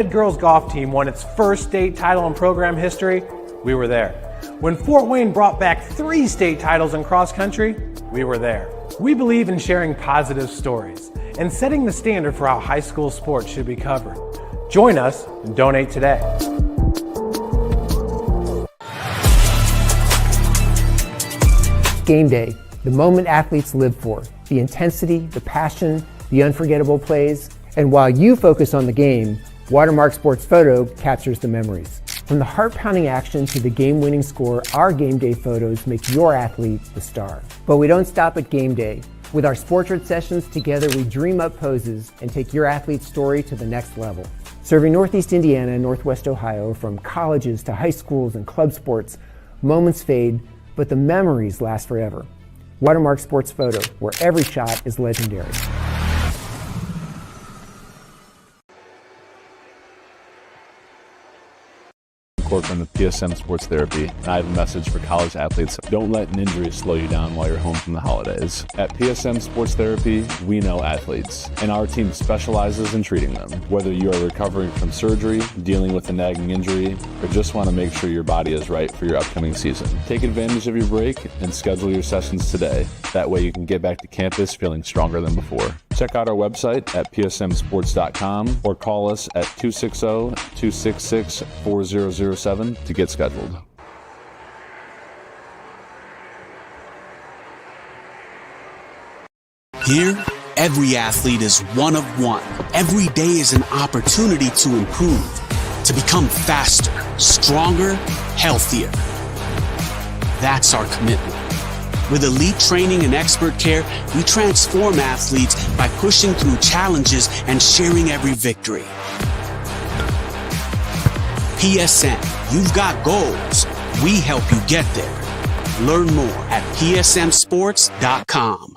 Girls golf team won its first state title in program history, we were there. When Fort Wayne brought back 3 state titles in cross country, we were there. We believe in sharing positive stories and setting the standard for how high school sports should be covered. Join us and donate today. Game day, the moment athletes live for, the intensity, the passion, the unforgettable plays. And while you focus on the game, Watermark Sports Photo captures the memories. From the heart-pounding action to the game-winning score, our game day photos make your athlete the star. But we don't stop at game day. With our Sportrait sessions together, we dream up poses and take your athlete's story to the next level. Serving Northeast Indiana and Northwest Ohio, from colleges to high schools and club sports, moments fade, but the memories last forever. Watermark Sports Photo, where every shot is legendary. From the PSM Sports Therapy, and I have a message for college athletes. Don't let an injury slow you down while you're home from the holidays. At PSM Sports Therapy, we know athletes, and our team specializes in treating them. Whether you are recovering from surgery, dealing with a nagging injury, or just want to make sure your body is right for your upcoming season, take advantage of your break and schedule your sessions today. That way you can get back to campus feeling stronger than before. Check out our website at psmsports.com or call us at 260-266-4007 to get scheduled. Here, every athlete is one of one. Every day is an opportunity to improve, to become faster, stronger, healthier. That's our commitment. With elite training and expert care, we transform athletes by pushing through challenges and sharing every victory. PSN, you've got goals. We help you get there. Learn more at psmsports.com.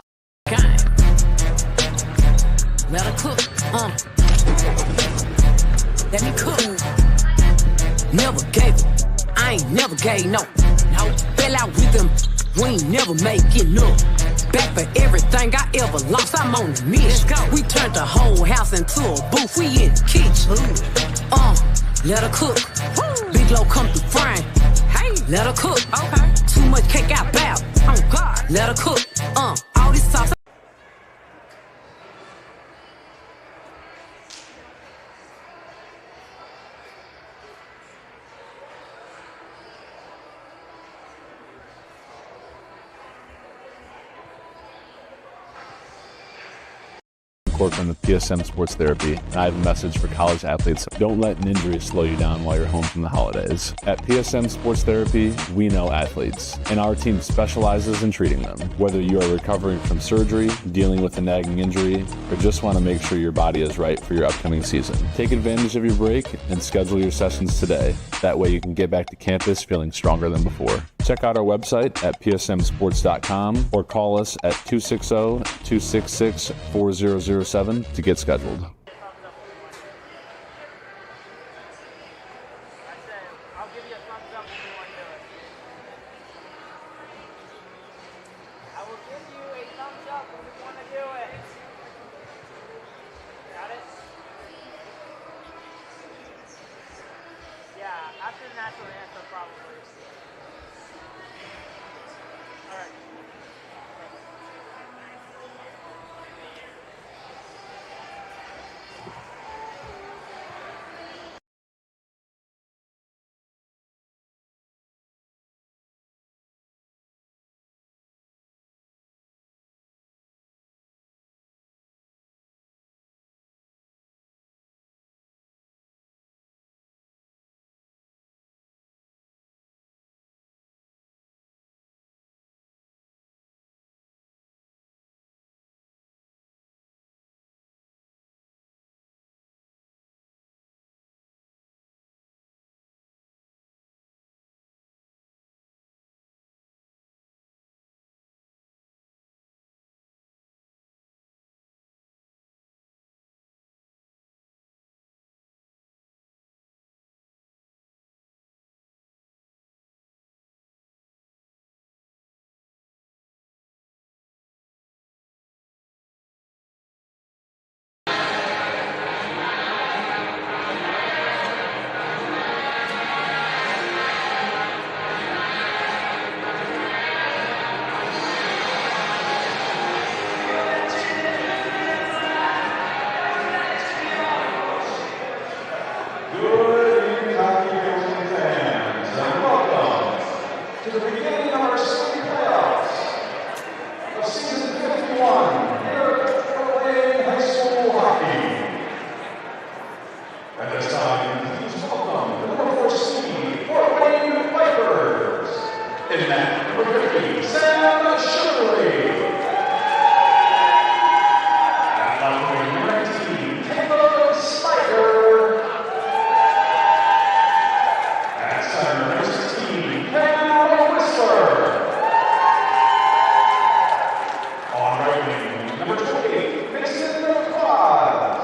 Let her cook, let me cook. Never gave it, I ain't never gave no. Fell out with them, we ain't never make it up. Back for everything I ever lost, I'm on the mission. We turned the whole house into a booth, we in the kitchen. Let her cook. Big low come through frying. Hey, let her cook. Okay. Too much cake out bow. Oh God. Let her cook. All this sauce. From the PSM Sports Therapy, and I have a message for college athletes. Don't let an injury slow you down while you're home from the holidays. At PSM Sports Therapy, we know athletes, and our team specializes in treating them. Whether you are recovering from surgery, dealing with a nagging injury, or just want to make sure your body is right for your upcoming season, take advantage of your break and schedule your sessions today. That way you can get back to campus feeling stronger than before. Check out our website at psmsports.com or call us at 260-266-4007 to get scheduled. After the national anthem, probably. All right. Good evening, hockey fans, and welcome to the beginning of our city playoffs of season 51 here at Fort Wayne High School Hockey. At this time, please welcome the number 4 seed Fort Wayne Vipers in net number 50, Sam Shirley. At number 19, Caleb Spider. At center, number 16, Cam Whistler. On right wing, number 28, Mason Claus.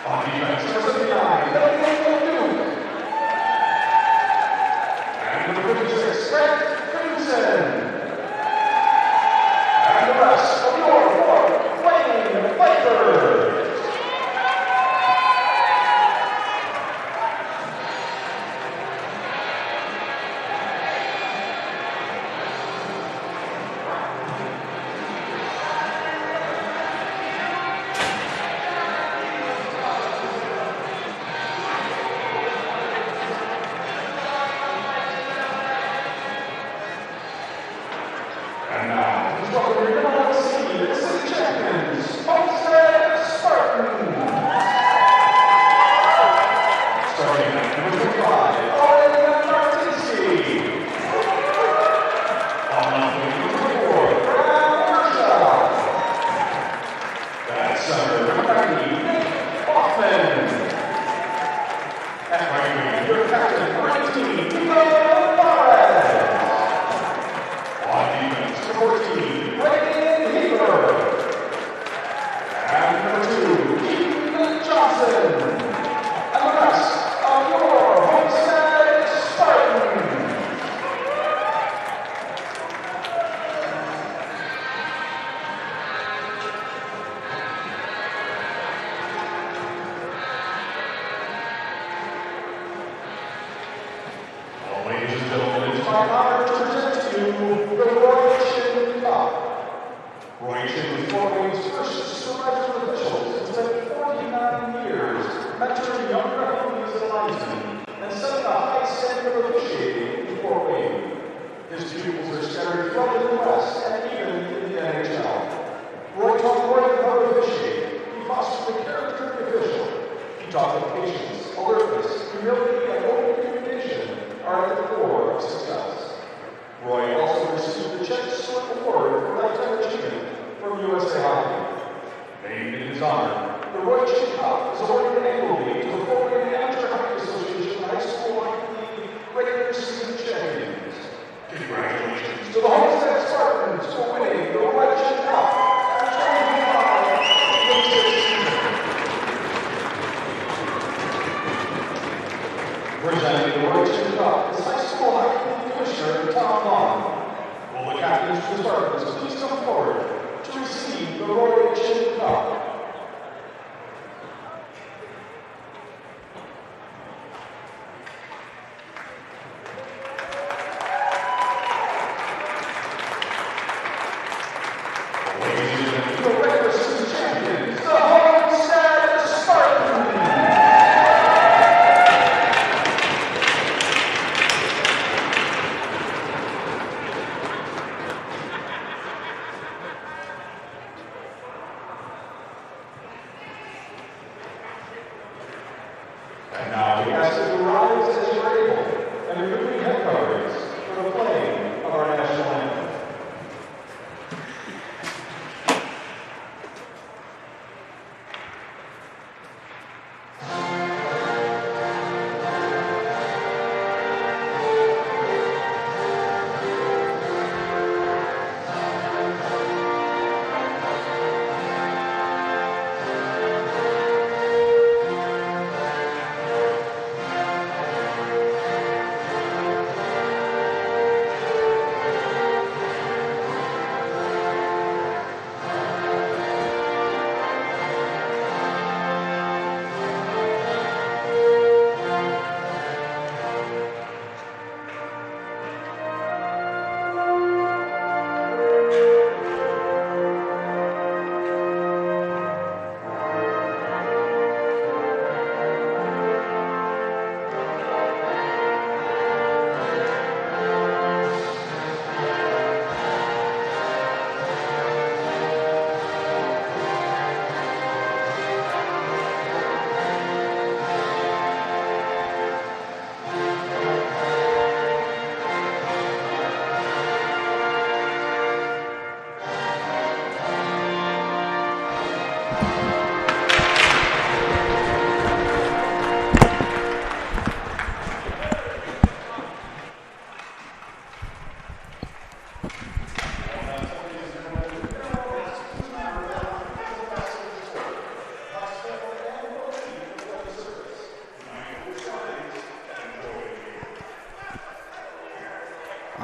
On defense, number 79, Daniel Duke. And number 56, Grant Crimson. And the rest of your Fort Wayne Vipers. And now, please welcome your number 1 seed, the city champions, Homestead Spartans. Starting at number 25, Owen Martinsky. On number 24, Brad Kershaw. At center, number 90, Nick Hoffman. At right wing, your captain, number 19, Nico Barrett. On defense, number 14, Brayden Heber. And number 2, Keaton Johnson. And the rest of your Homestead Spartans. Well, ladies and gentlemen, it's my honor to present to you the Roy Chin Cup. Roy Chin was Fort Wayne's first supervisor official and spent 49 years mentoring young referees and linesmen and setting a high standard of officiating in Fort Wayne. His pupils are scattered throughout the West and even in the NHL. Roy taught more than how to officiate. He fostered the character of the official. He taught that patience, alertness, humility, and open communication are at the core of success. Roy also received the Czech Slip Award for Lifetime Achievement from USA Hockey. Named in his honor, the Roy Chin Cup is awarded annually to the Fort Wayne Amateur Hockey Association High School Hockey League regular season champions. Congratulations to the Homestead Spartans for winning the Roy Chin Cup and 2025-26 season. Presenting the Roy Chin Cup is High School Hockey League Commissioner Tom Long. Will the captains of the Spartans please come forward to receive the Roy Chin Cup? Ladies and gentlemen, your regular season champions, the Homestead Spartans. And now we ask you to rise as you're able and remove your head coverings for the playing of our national anthem.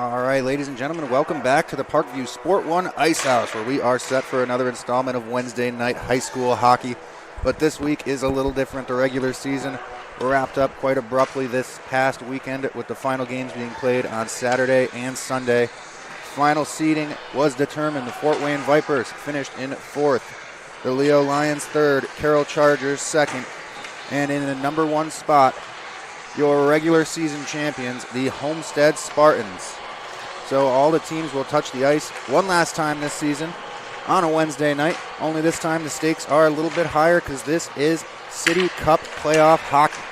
All right, ladies and gentlemen, welcome back to the Parkview Sport One Ice House, where we are set for another installment of Wednesday night high school hockey. But this week is a little different. The regular season wrapped up quite abruptly this past weekend with the final games being played on Saturday and Sunday. Final seeding was determined. The Fort Wayne Vipers finished in 4th. The Leo Lions 3rd, Carroll Chargers 2nd. And in the number 1 spot, your regular season champions, the Homestead Spartans. So all the teams will touch the ice one last time this season on a Wednesday night. Only this time the stakes are a little bit higher because this is City Cup playoff hockey.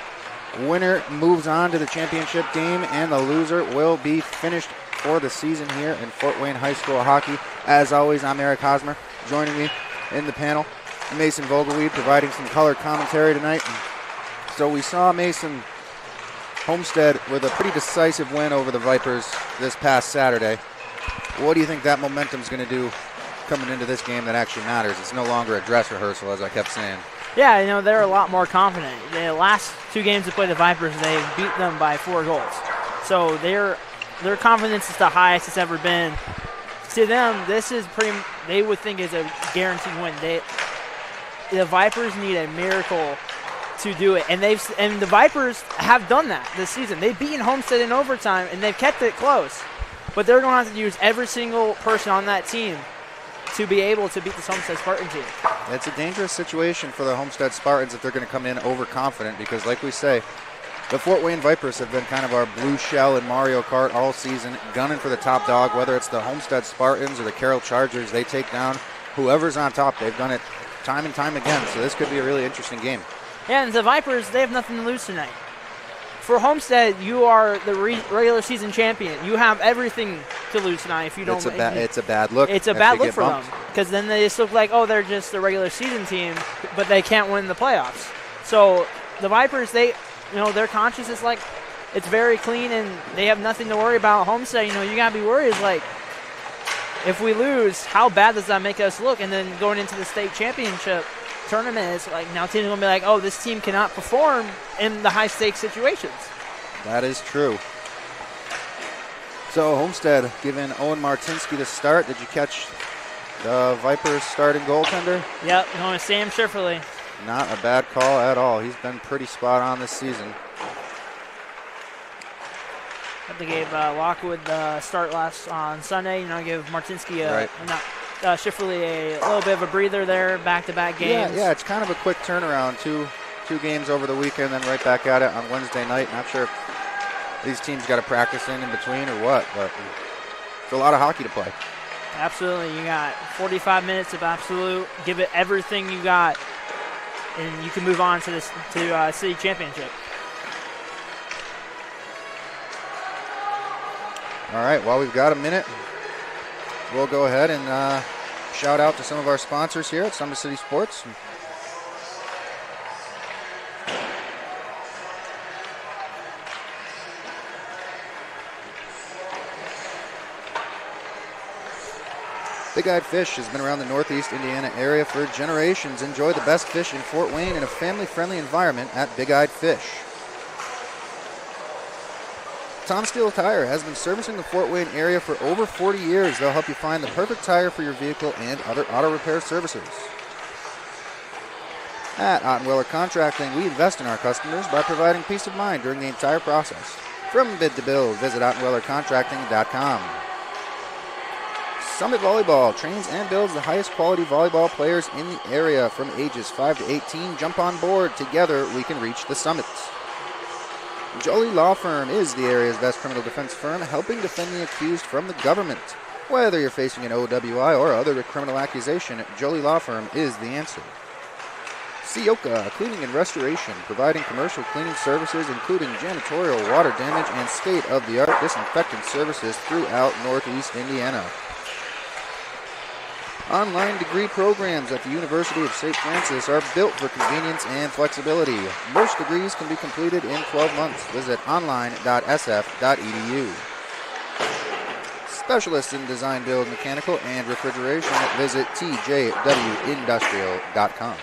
Winner moves on to the championship game, and the loser will be finished for the season here in Fort Wayne High School hockey. As always, I'm Eric Hosmer. Joining me in the panel, Mason Vogelweed, providing some color commentary tonight. So we saw Mason Homestead with a pretty decisive win over the Vipers this past Saturday. What do you think that momentum's going to do coming into this game that actually matters? It's no longer a dress rehearsal, as I kept saying. Yeah, they're a lot more confident. The last 2 games to play the Vipers, they beat them by 4 goals. So their confidence is the highest it's ever been. To them, this is they would think is a guaranteed win. The Vipers need a miracle to do it, and the Vipers have done that this season. They've beaten Homestead in overtime, and they've kept it close. But they're going to have to use every single person on that team to be able to beat this Homestead Spartan team. It's a dangerous situation for the Homestead Spartans if they're going to come in overconfident, because like we say, the Fort Wayne Vipers have been kind of our blue shell in Mario Kart all season, gunning for the top dog. Whether it's the Homestead Spartans or the Carroll Chargers, they take down whoever's on top. They've done it time and time again, so this could be a really interesting game. Yeah, and the Vipers, they have nothing to lose tonight. For Homestead, you are the regular season champion. You have everything to lose tonight if you don't. It's a bad look. It's a bad look for them, because then they just look like, they're just the regular season team, but they can't win the playoffs. So the Vipers, their conscience is like, it's very clean, and they have nothing to worry about. Homestead, you got to be worried is like, if we lose, how bad does that make us look? And then going into the state championship tournament, it's like now teams are going to be like, this team cannot perform in the high-stakes situations. That is true. So Homestead giving Owen Martinsky the start. Did you catch the Vipers starting goaltender? Yep, going with Sam Schifferle. Not a bad call at all. He's been pretty spot on this season. They gave Lockwood the start on Sunday. Give Martinsky Schifferle a little bit of a breather there, back-to-back games. Yeah, it's kind of a quick turnaround. Two games over the weekend, then right back at it on Wednesday night. Not sure if these teams got to practice in between or what, but it's a lot of hockey to play. Absolutely. You got 45 minutes of absolute. Give it everything you got, and you can move on to city championship. All right, while we've got a minute, we'll go ahead and shout out to some of our sponsors here at Summit City Sports. Big Eyed Fish has been around the Northeast Indiana area for generations. Enjoy the best fish in Fort Wayne in a family-friendly environment at Big Eyed Fish. Tom Steele Tire has been servicing the Fort Wayne area for over 40 years. They'll help you find the perfect tire for your vehicle and other auto repair services. At Ottenweller Contracting, we invest in our customers by providing peace of mind during the entire process. From bid to build, visit OttenwellerContracting.com. Summit Volleyball trains and builds the highest quality volleyball players in the area from ages 5 to 18. Jump on board. Together, we can reach the summits. Jolie Law Firm is the area's best criminal defense firm, helping defend the accused from the government. Whether you're facing an OWI or other criminal accusation, Jolie Law Firm is the answer. Sioka Cleaning and Restoration, providing commercial cleaning services including janitorial, water damage, and state-of-the-art disinfectant services throughout Northeast Indiana. Online degree programs at the University of St. Francis are built for convenience and flexibility. Most degrees can be completed in 12 months. Visit online.sf.edu. Specialists in design, build, mechanical, and refrigeration. Visit tjwindustrial.com.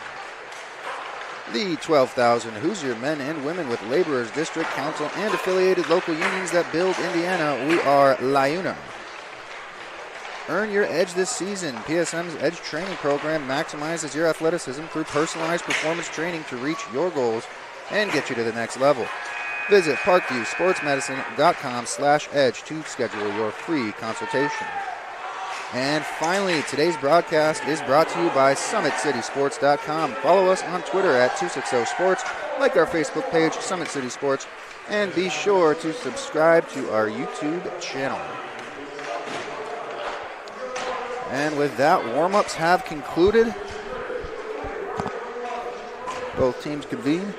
The 12,000 Hoosier men and women with laborers, district council, and affiliated local unions that build Indiana. We are LIUNA. Earn your edge this season. PSM's Edge Training Program maximizes your athleticism through personalized performance training to reach your goals and get you to the next level. Visit parkviewsportsmedicine.com/edge to schedule your free consultation. And finally, today's broadcast is brought to you by SummitCitySports.com. Follow us on Twitter at 260sports, like our Facebook page, Summit City Sports, and be sure to subscribe to our YouTube channel. And with that, warm-ups have concluded. Both teams convene in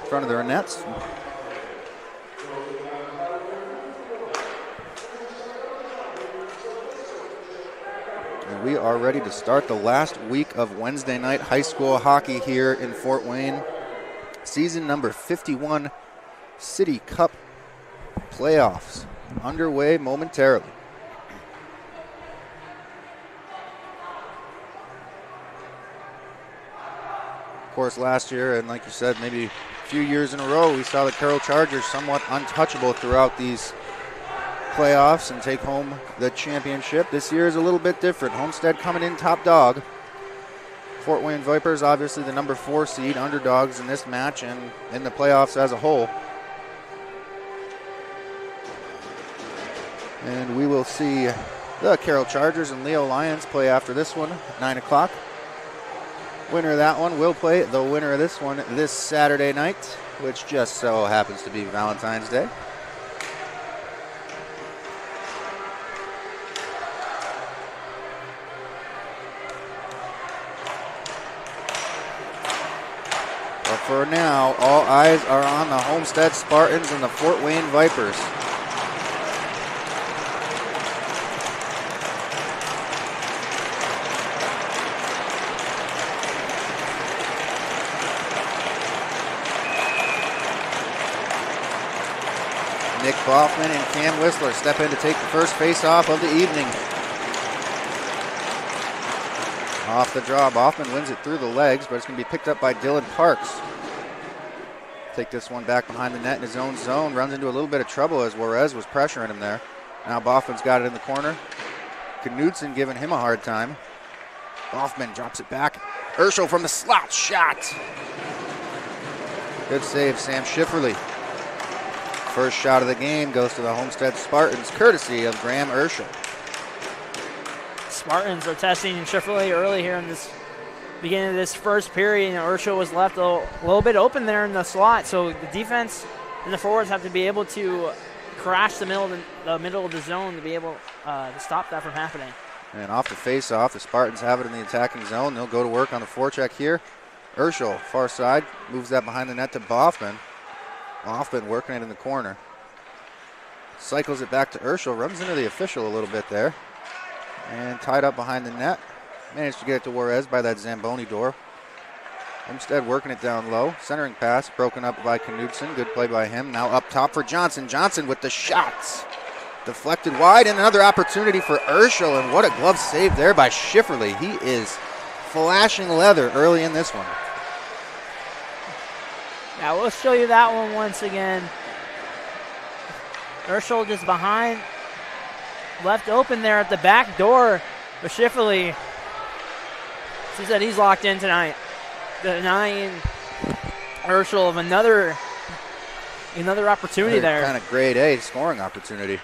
front of their nets. And we are ready to start the last week of Wednesday night high school hockey here in Fort Wayne. Season number 51 City Cup playoffs underway momentarily. Of course, last year, and like you said, maybe a few years in a row, we saw the Carroll Chargers somewhat untouchable throughout these playoffs and take home the championship. This year is a little bit different. Homestead coming in top dog. Fort Wayne Vipers, obviously the number 4 seed, underdogs in this match and in the playoffs as a whole. And we will see the Carroll Chargers and Leo Lions play after this one at 9 o'clock. Winner of that one will play the winner of this one this Saturday night, which just so happens to be Valentine's Day. But for now, all eyes are on the Homestead Spartans and the Fort Wayne Vipers. Nick Boffman and Cam Whistler step in to take the first face-off of the evening. Off the draw, Boffman wins it through the legs, but it's going to be picked up by Dylan Parks. Take this one back behind the net in his own zone. Runs into a little bit of trouble as Juarez was pressuring him there. Now Boffman's got it in the corner. Knudsen giving him a hard time. Boffman drops it back. Urschel from the slot shot. Good save, Sam Schifferle. First shot of the game goes to the Homestead Spartans, courtesy of Graham Urschel. Spartans are testing Schifferle early here in this beginning of this first period. And Urschel was left a little bit open there in the slot, so the defense and the forwards have to be able to crash the middle of the zone to be able to stop that from happening. And off the face-off, the Spartans have it in the attacking zone. They'll go to work on the forecheck here. Urschel, far side, moves that behind the net to Boffman. Boffman working it in the corner. Cycles it back to Urschel, runs into the official a little bit there. And tied up behind the net. Managed to get it to Juarez by that Zamboni door. Homestead working it down low. Centering pass broken up by Knudsen. Good play by him. Now up top for Johnson. Johnson with the shots. Deflected wide and another opportunity for Urschel. And what a glove save there by Schifferle. He is flashing leather early in this one. Now we'll show you that one once again. Urschel just behind. Left open there at the back door. But Schifferle, he said he's locked in tonight. Denying Urschel of another opportunity there. Kind of grade A scoring opportunity.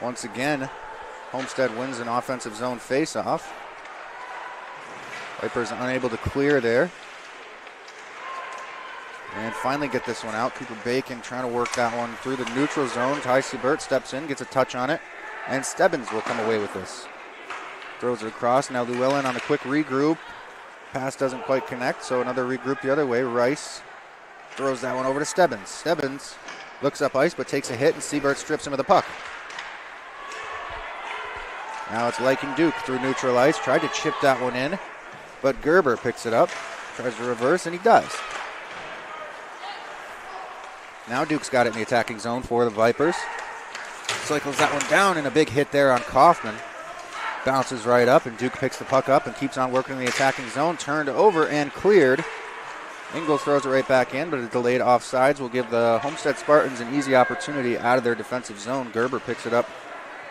Once again, Homestead wins an offensive zone face-off. Vipers unable to clear there. And finally get this one out. Cooper Bacon trying to work that one through the neutral zone. Ty Seibert steps in, gets a touch on it. And Stebbins will come away with this. Throws it across. Now Llewellyn on the quick regroup. Pass doesn't quite connect, so another regroup the other way. Rice throws that one over to Stebbins. Stebbins looks up ice but takes a hit, and Seibert strips him of the puck. Now it's Lycan Duke through neutral ice. Tried to chip that one in, but Gerber picks it up. Tries to reverse, and he does. Now Duke's got it in the attacking zone for the Vipers. Cycles that one down, and a big hit there on Kaufman. Bounces right up, and Duke picks the puck up and keeps on working in the attacking zone. Turned over and cleared. Ingles throws it right back in, but a delayed offsides will give the Homestead Spartans an easy opportunity out of their defensive zone. Gerber picks it up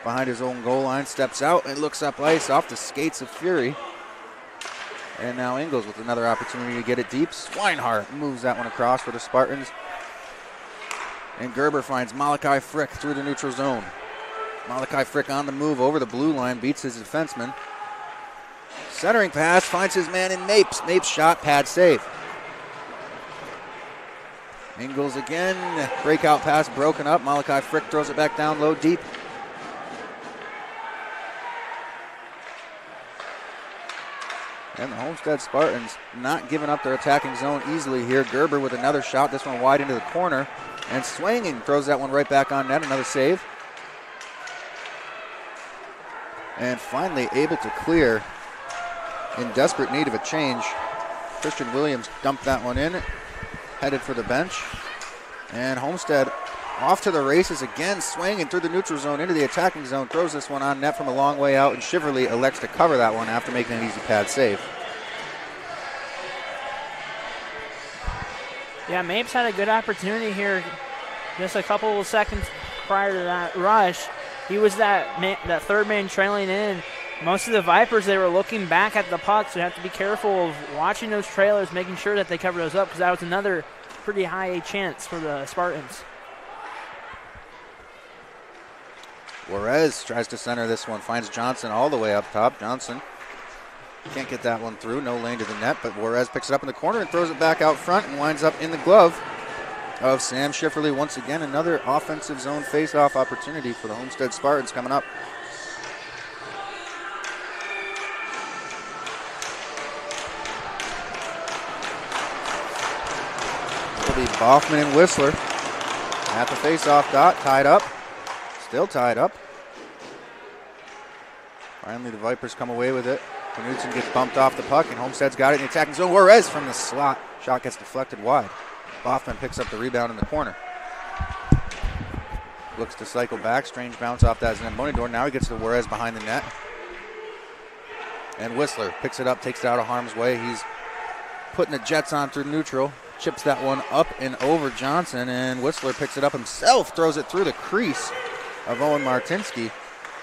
behind his own goal line, steps out and looks up ice off the skates of Fury. And now Ingles with another opportunity to get it deep. Swinehart moves that one across for the Spartans. And Gerber finds Malachi Frick through the neutral zone. Malachi Frick on the move over the blue line, beats his defenseman. Centering pass, finds his man in Mapes. Mapes shot, pad save. Ingles again, breakout pass broken up. Malachi Frick throws it back down low deep. And the Homestead Spartans not giving up their attacking zone easily here. Gerber with another shot, this one wide into the corner. And swinging, throws that one right back on net, another save. And finally able to clear in desperate need of a change. Christian Williams dumped that one in, headed for the bench. And Homestead off to the races again, swinging through the neutral zone into the attacking zone, throws this one on net from a long way out, and Shiverly elects to cover that one after making an easy pad save. Yeah, Mapes had a good opportunity here just a couple of seconds prior to that rush. He was that third man trailing in. Most of the Vipers, they were looking back at the puck, so you have to be careful of watching those trailers, making sure that they cover those up, because that was another pretty high chance for the Spartans. Juarez tries to center this one, finds Johnson all the way up top. Johnson can't get that one through, no lane to the net, but Juarez picks it up in the corner and throws it back out front and winds up in the glove of Sam Schifferly. Once again, another offensive zone face-off opportunity for the Homestead Spartans coming up. It'll be Boffman and Whistler at the face-off dot, tied up. Still tied up. Finally, the Vipers come away with it. Knudsen gets bumped off the puck, and Homestead's got it in the attacking zone. Juarez from the slot. Shot gets deflected wide. Boffman picks up the rebound in the corner. Looks to cycle back. Strange bounce off that Zamboni-Dor. Now he gets to Juarez behind the net. And Whistler picks it up, takes it out of harm's way. He's putting the Jets on through neutral. Chips that one up and over Johnson, and Whistler picks it up himself, throws it through the crease of Owen Martinsky.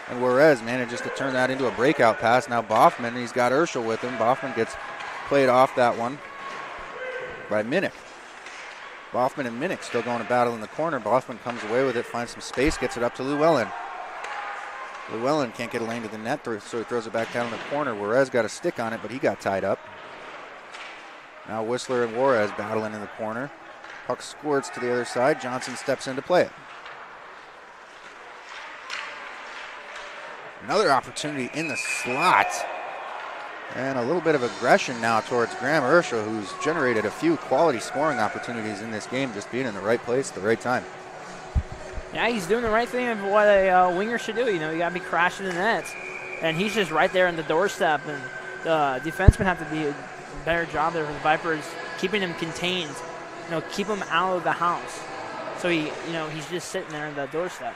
And Juarez manages to turn that into a breakout pass. Now Boffman, he's got Urschel with him. Boffman gets played off that one by Minnick. Boffman and Minnick still going to battle in the corner. Boffman comes away with it, finds some space, gets it up to Llewellyn. Llewellyn can't get a lane to the net, so he throws it back down in the corner. Juarez got a stick on it, but he got tied up. Now Whistler and Juarez battling in the corner. Puck squirts to the other side. Johnson steps in to play it. Another opportunity in the slot. And a little bit of aggression now towards Graham Urschel, who's generated a few quality scoring opportunities in this game, just being in the right place at the right time. Yeah, he's doing the right thing of what a winger should do. You know, you got to be crashing the nets. And he's just right there on the doorstep. And the defensemen have to be a better job there for the Vipers, keeping him contained. You know, keep him out of the house. So he's just sitting there on the doorstep.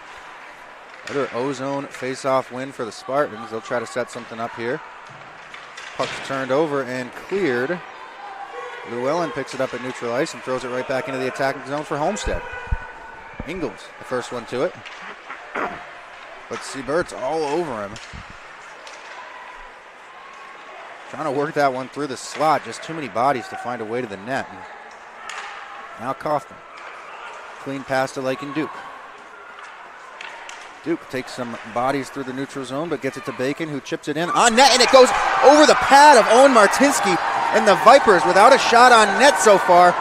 Another ozone face-off win for the Spartans. They'll try to set something up here. Puck's turned over and cleared. Llewellyn picks it up at neutral ice and throws it right back into the attacking zone for Homestead. Ingles, the first one to it. But Siebert's all over him. Trying to work that one through the slot. Just too many bodies to find a way to the net. And now Kaufman. Clean pass to Lakin Duke. Duke takes some bodies through the neutral zone, but gets it to Bacon, who chips it in on net, and it goes over the pad of Owen Martinsky, and the Vipers, without a shot on net so far,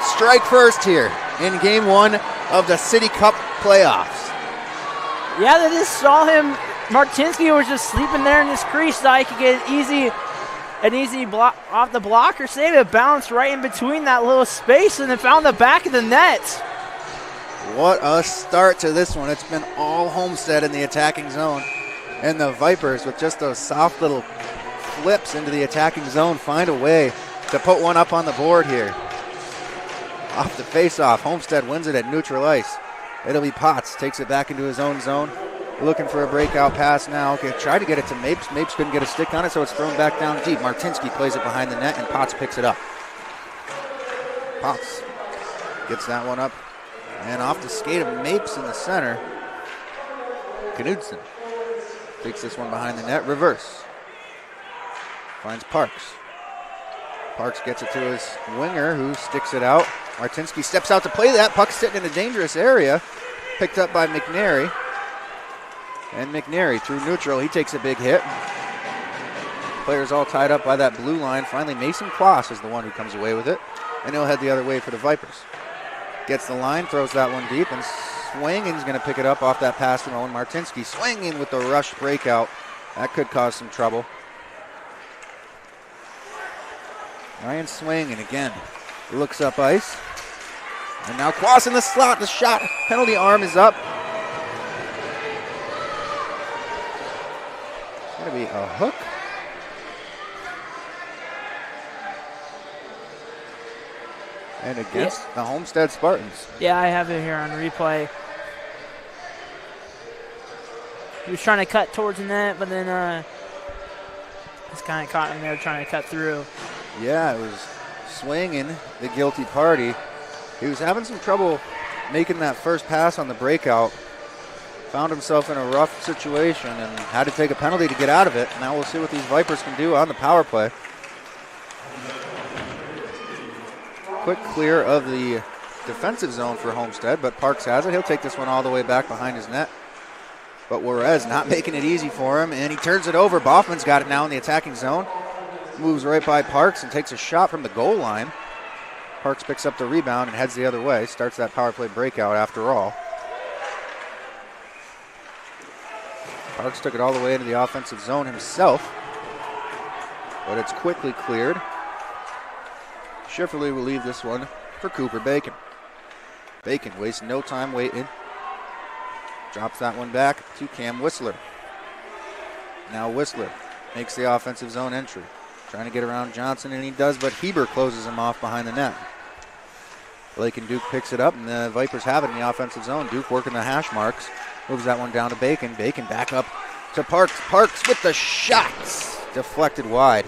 strike first here in Game 1 of the City Cup playoffs. Yeah, they just saw him. Martinsky was just sleeping there in his crease, thought he could get an easy block off the blocker save. It bounced right in between that little space, and then found the back of the net. What a start to this one. It's been all Homestead in the attacking zone. And the Vipers, with just those soft little flips into the attacking zone, find a way to put one up on the board here. Off the face-off, Homestead wins it at neutral ice. It'll be Potts, takes it back into his own zone. looking for a breakout pass now. Okay, tried to get it to Mapes. Mapes couldn't get a stick on it, so it's thrown back down deep. Martinsky plays it behind the net, and Potts picks it up. Potts gets that one up. And off the skate of Mapes in the center, Knudsen takes this one behind the net. Reverse. Finds Parks. Parks gets it to his winger, who sticks it out. Martinsky steps out to play that. Puck's sitting in a dangerous area. Picked up by McNary. And McNary through neutral. He takes a big hit. Players all tied up by that blue line. Finally, Mason Kloss is the one who comes away with it. And he'll head the other way for the Vipers. Gets the line, throws that one deep, and Swangen's going to pick it up off that pass from Owen Martinsky. Swangen with the rush breakout. That could cause some trouble. Ryan Swangen again looks up ice. And now Kloss in the slot. The shot. Penalty arm is up. It's going to be a hook. And against the Homestead Spartans. Yeah, I have it here on replay. He was trying to cut towards the net, but then just kind of caught him there trying to cut through. Yeah, it was Swangen, the guilty party. He was having some trouble making that first pass on the breakout. Found himself in a rough situation and had to take a penalty to get out of it. Now we'll see what these Vipers can do on the power play. Quick clear of the defensive zone for Homestead, but Parks has it. He'll take this one all the way back behind his net. But Juarez not making it easy for him, and he turns it over. Boffman's got it now in the attacking zone. Moves right by Parks and takes a shot from the goal line. Parks picks up the rebound and heads the other way. Starts that power play breakout after all. Parks took it all the way into the offensive zone himself, but it's quickly cleared. Schifferle will leave this one for Cooper Bacon. Bacon wastes no time waiting. Drops that one back to Cam Whistler. Now Whistler makes the offensive zone entry. Trying to get around Johnson, and he does, but Heber closes him off behind the net. Blake and Duke picks it up, and the Vipers have it in the offensive zone. Duke working the hash marks. Moves that one down to Bacon. Bacon back up to Parks. Parks with the shots. Deflected wide.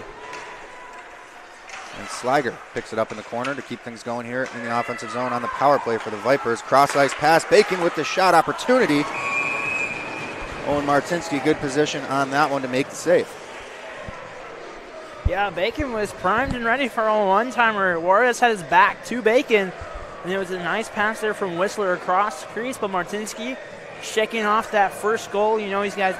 And Sliger picks it up in the corner to keep things going here in the offensive zone on the power play for the Vipers. Cross-ice pass. Bacon with the shot opportunity. Owen Martinsky, good position on that one to make the save. Yeah, Bacon was primed and ready for a one-timer. Juarez had his back to Bacon, and it was a nice pass there from Whistler across the crease, but Martinsky shaking off that first goal. You know, he's got to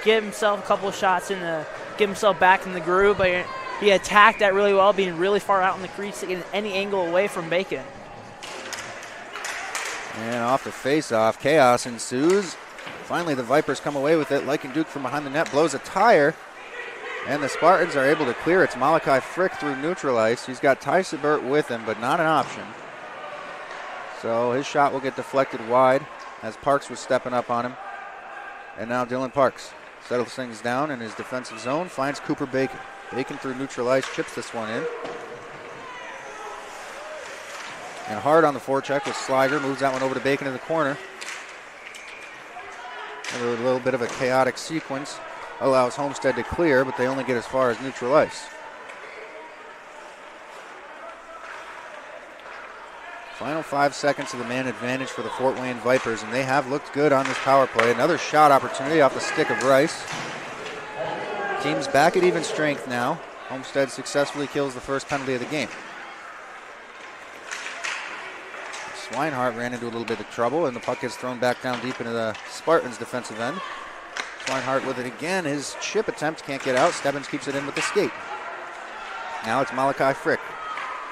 give himself a couple of shots in to get himself back in the groove, but he attacked that really well, being really far out in the crease to get any angle away from Bacon. And off the face-off, chaos ensues. Finally, the Vipers come away with it. Lycan Duke from behind the net blows a tire, and the Spartans are able to clear. It's Malachi Frick through neutral ice. He's got Ty Sebert with him, but not an option. So his shot will get deflected wide as Parks was stepping up on him. And now Dylan Parks settles things down in his defensive zone, finds Cooper Bacon. Bacon through neutral ice, chips this one in. And hard on the forecheck with Sliger, moves that one over to Bacon in the corner. A little bit of a chaotic sequence. Allows Homestead to clear, but they only get as far as neutral ice. Final 5 seconds of the man advantage for the Fort Wayne Vipers, and they have looked good on this power play. Another shot opportunity off the stick of Rice. Team's back at even strength now. Homestead successfully kills the first penalty of the game. Swinehart ran into a little bit of trouble, and the puck gets thrown back down deep into the Spartans' defensive end. Swinehart with it again. His chip attempt can't get out. Stebbins keeps it in with the skate. Now it's Malachi Frick.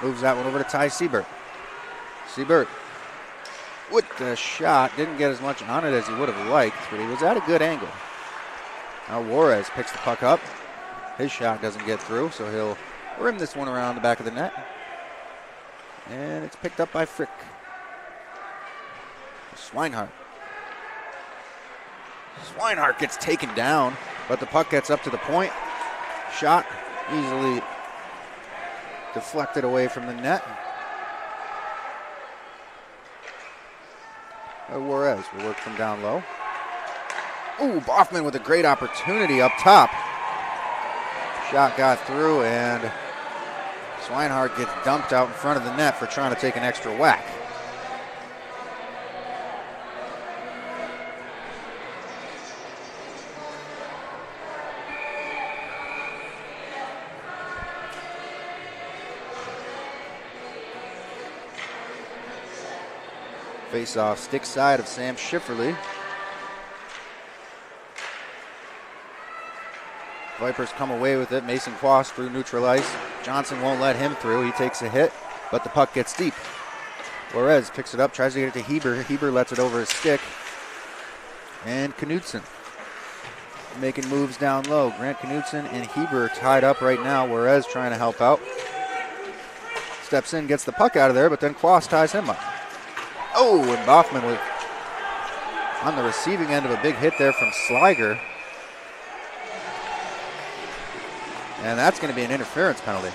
Moves that one over to Ty Siebert. Siebert with the shot. Didn't get as much on it as he would have liked, but he was at a good angle. Now Juarez picks the puck up. His shot doesn't get through, so he'll rim this one around the back of the net. And it's picked up by Frick. Swinehart. Swinehart gets taken down, but the puck gets up to the point. Shot easily deflected away from the net. Juarez will work from down low. Ooh, Boffman with a great opportunity up top. Shot got through, and Swinehart gets dumped out in front of the net for trying to take an extra whack. Face off stick side of Sam Schifferle. Vipers come away with it. Mason Quast through neutral ice. Johnson won't let him through. He takes a hit, but the puck gets deep. Juarez picks it up, tries to get it to Heber. Heber lets it over his stick. And Knudsen making moves down low. Grant Knudsen and Heber tied up right now. Juarez trying to help out. Steps in, gets the puck out of there, but then Quast ties him up. Oh, and Boffman was on the receiving end of a big hit there from Sliger. And that's going to be an interference penalty.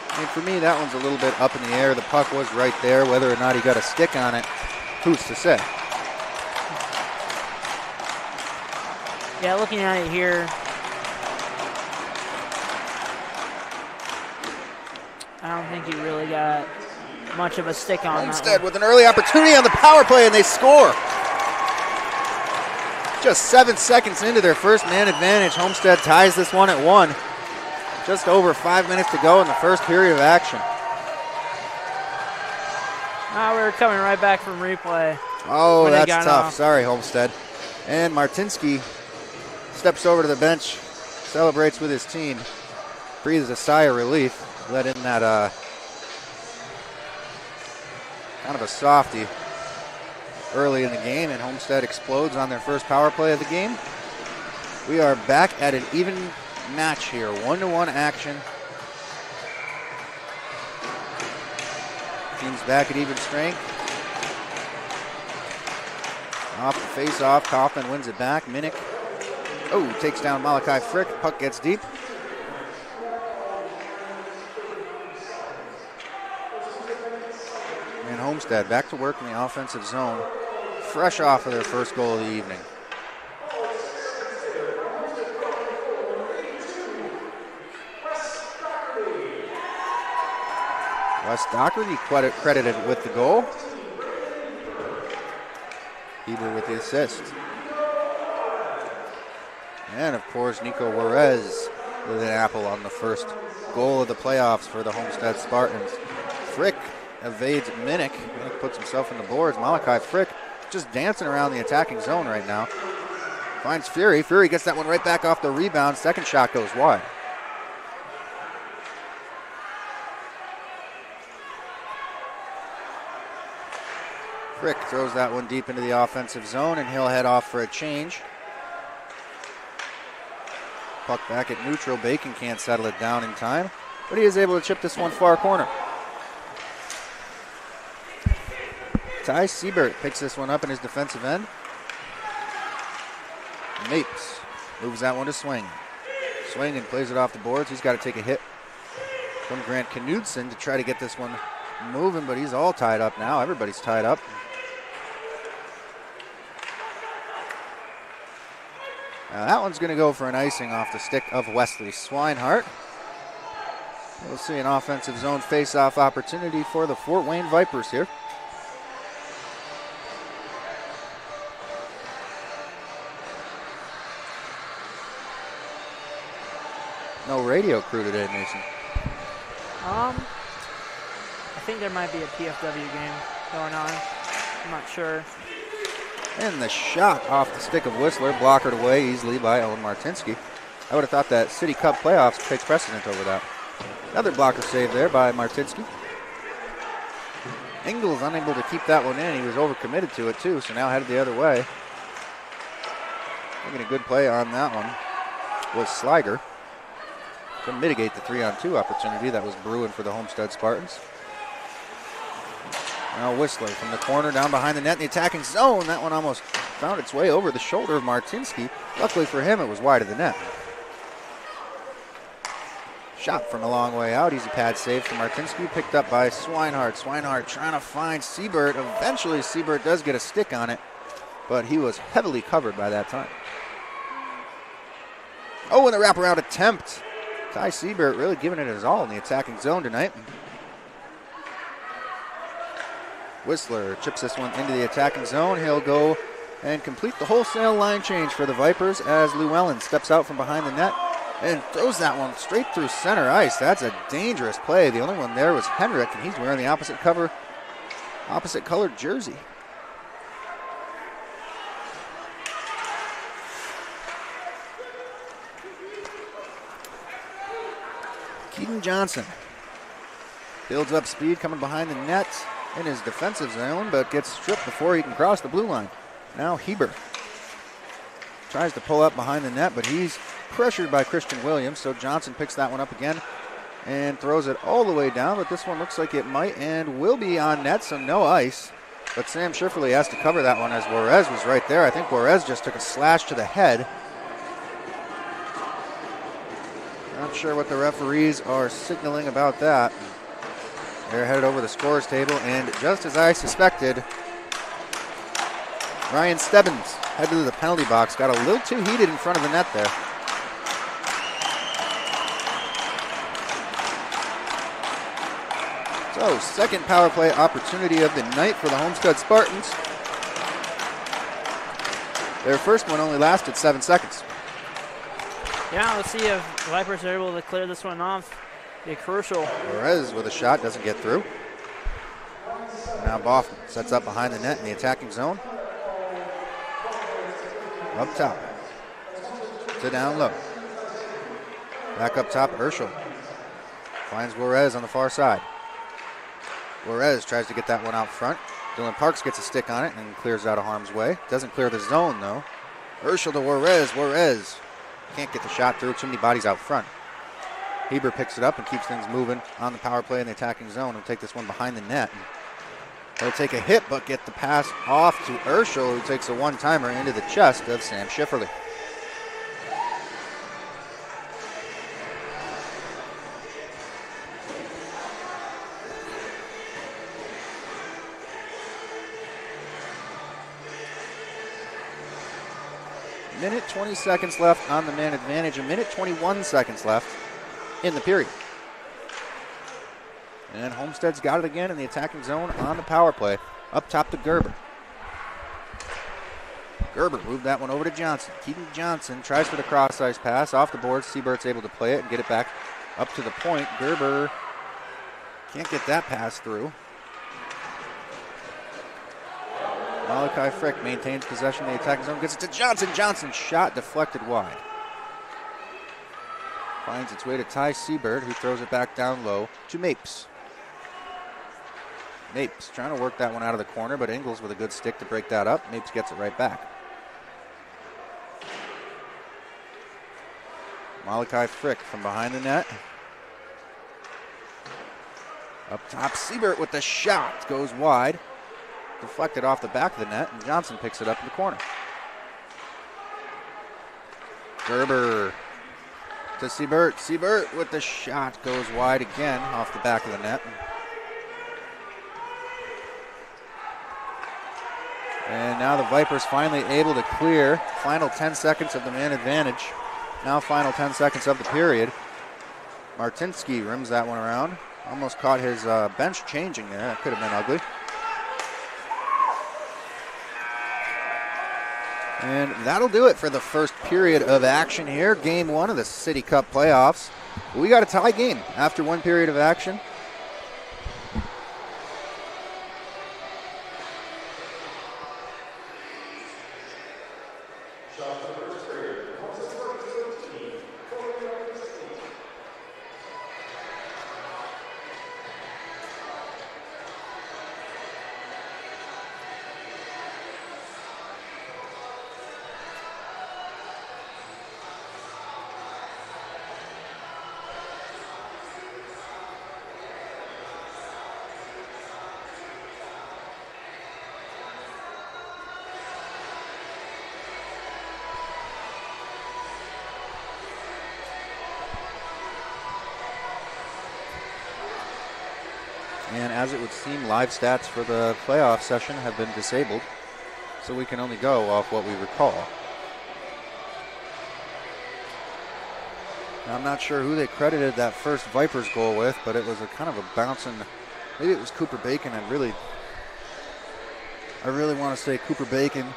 I mean, for me, that one's a little bit up in the air. The puck was right there. Whether or not he got a stick on it, who's to say? Yeah, looking at it here, I don't think he really got much of a stick on Homestead with an early opportunity on the power play, and they score. Just 7 seconds into their first man advantage, Homestead ties this one at 1. Just over 5 minutes to go in the first period of action. We're coming right back from replay. Oh, that's tough. Off. Sorry, Homestead. And Martinsky steps over to the bench, celebrates with his team, breathes a sigh of relief, let in that kind of a softie early in the game, and Homestead explodes on their first power play of the game. We are back at an even match here, 1-1 action. Teams back at even strength. Off the face-off, Kaufman wins it back. Minnick, takes down Malachi Frick. Puck gets deep. And Homestead back to work in the offensive zone, fresh off of their first goal of the evening. Wes Doherty credited with the goal. Heber with the assist. And of course, Nico Juarez with an apple on the first goal of the playoffs for the Homestead Spartans. Frick evades Minnick. Minnick puts himself in the boards. Malachi Frick just dancing around the attacking zone right now. Finds Fury. Fury gets that one right back off the rebound. Second shot goes wide. Frick throws that one deep into the offensive zone, and he'll head off for a change. Puck back at neutral. Bacon can't settle it down in time, but he is able to chip this one far corner. Ty Siebert picks this one up in his defensive end. Mapes moves that one to Swing. Swing and plays it off the boards. He's got to take a hit from Grant Knudsen to try to get this one moving, but he's all tied up now. Everybody's tied up. Now that one's going to go for an icing off the stick of Wesley Swinehart. We'll see an offensive zone face-off opportunity for the Fort Wayne Vipers here. No radio crew today, Mason. I think there might be a PFW game going on. I'm not sure. And the shot off the stick of Whistler, blockered away easily by Owen Martinsky. I would have thought that City Cup playoffs takes precedent over that. Another blocker save there by Martinsky. Ingles unable to keep that one in. He was overcommitted to it too, so now headed the other way. Making a good play on that one was Sliger to mitigate the 3-on-2 opportunity that was brewing for the Homestead Spartans. Now Whistler from the corner down behind the net in the attacking zone. That one almost found its way over the shoulder of Martinsky. Luckily for him, it was wide of the net. Shot from a long way out. Easy pad save from Martinsky. Picked up by Swinehart. Swinehart trying to find Siebert. Eventually, Siebert does get a stick on it, but he was heavily covered by that time. Oh, and the wraparound attempt. Ty Siebert really giving it his all in the attacking zone tonight. Whistler chips this one into the attacking zone. He'll go and complete the wholesale line change for the Vipers as Llewellyn steps out from behind the net and throws that one straight through center ice. That's a dangerous play. The only one there was Henrik, and he's wearing the opposite colored jersey. Keaton Johnson builds up speed coming behind the net in his defensive zone, but gets stripped before he can cross the blue line. Now Heber tries to pull up behind the net, but he's pressured by Christian Williams, so Johnson picks that one up again and throws it all the way down, but this one looks like it might and will be on net, so no ice. But Sam Schifferle has to cover that one as Juarez was right there. I think Juarez just took a slash to the head. Not sure what the referees are signaling about that. They're headed over the scores table, and just as I suspected, Ryan Stebbins headed to the penalty box, got a little too heated in front of the net there. So, second power play opportunity of the night for the Homestead Spartans. Their first one only lasted 7 seconds. Yeah, let's see if the Vipers are able to clear this one off. Be crucial. Perez with a shot, doesn't get through. Now Boffman sets up behind the net in the attacking zone. Up top to down low. Back up top, Urschel finds Juarez on the far side. Juarez tries to get that one out front. Dylan Parks gets a stick on it and clears out of harm's way. Doesn't clear the zone though. Urschel to Juarez. Juarez can't get the shot through. Too many bodies out front. Heber picks it up and keeps things moving on the power play in the attacking zone. He'll take this one behind the net. He'll take a hit, but get the pass off to Urschel, who takes a one-timer into the chest of Sam Schifferle. Minute 20 seconds left on the man advantage. A minute 21 seconds left in the period. And Homestead's got it again in the attacking zone on the power play. Up top to Gerber. Gerber moved that one over to Johnson. Keaton Johnson tries for the cross-ice pass. Off the board, Siebert's able to play it and get it back up to the point. Gerber can't get that pass through. Malachi Frick maintains possession in the attacking zone. Gets it to Johnson. Johnson's shot deflected wide. Finds its way to Ty Siebert, who throws it back down low to Mapes. Mapes trying to work that one out of the corner, but Ingles with a good stick to break that up. Mapes gets it right back. Malachi Frick from behind the net. Up top, Siebert with the shot. Goes wide. Deflected off the back of the net, and Johnson picks it up in the corner. Gerber to Siebert. Siebert with the shot. Goes wide again off the back of the net. And now the Vipers finally able to clear. Final 10 seconds of the man advantage. Now final 10 seconds of the period. Martinsky rims that one around. Almost caught his bench changing there. That could have been ugly. And that'll do it for the first period of action here. Game one of the City Cup playoffs. We got a tie game after one period of action. And as it would seem, live stats for the playoff session have been disabled, so we can only go off what we recall. Now, I'm not sure who they credited that first Vipers goal with, but it was a kind of a bouncing, maybe it was Cooper Bacon. I really want to say Cooper Bacon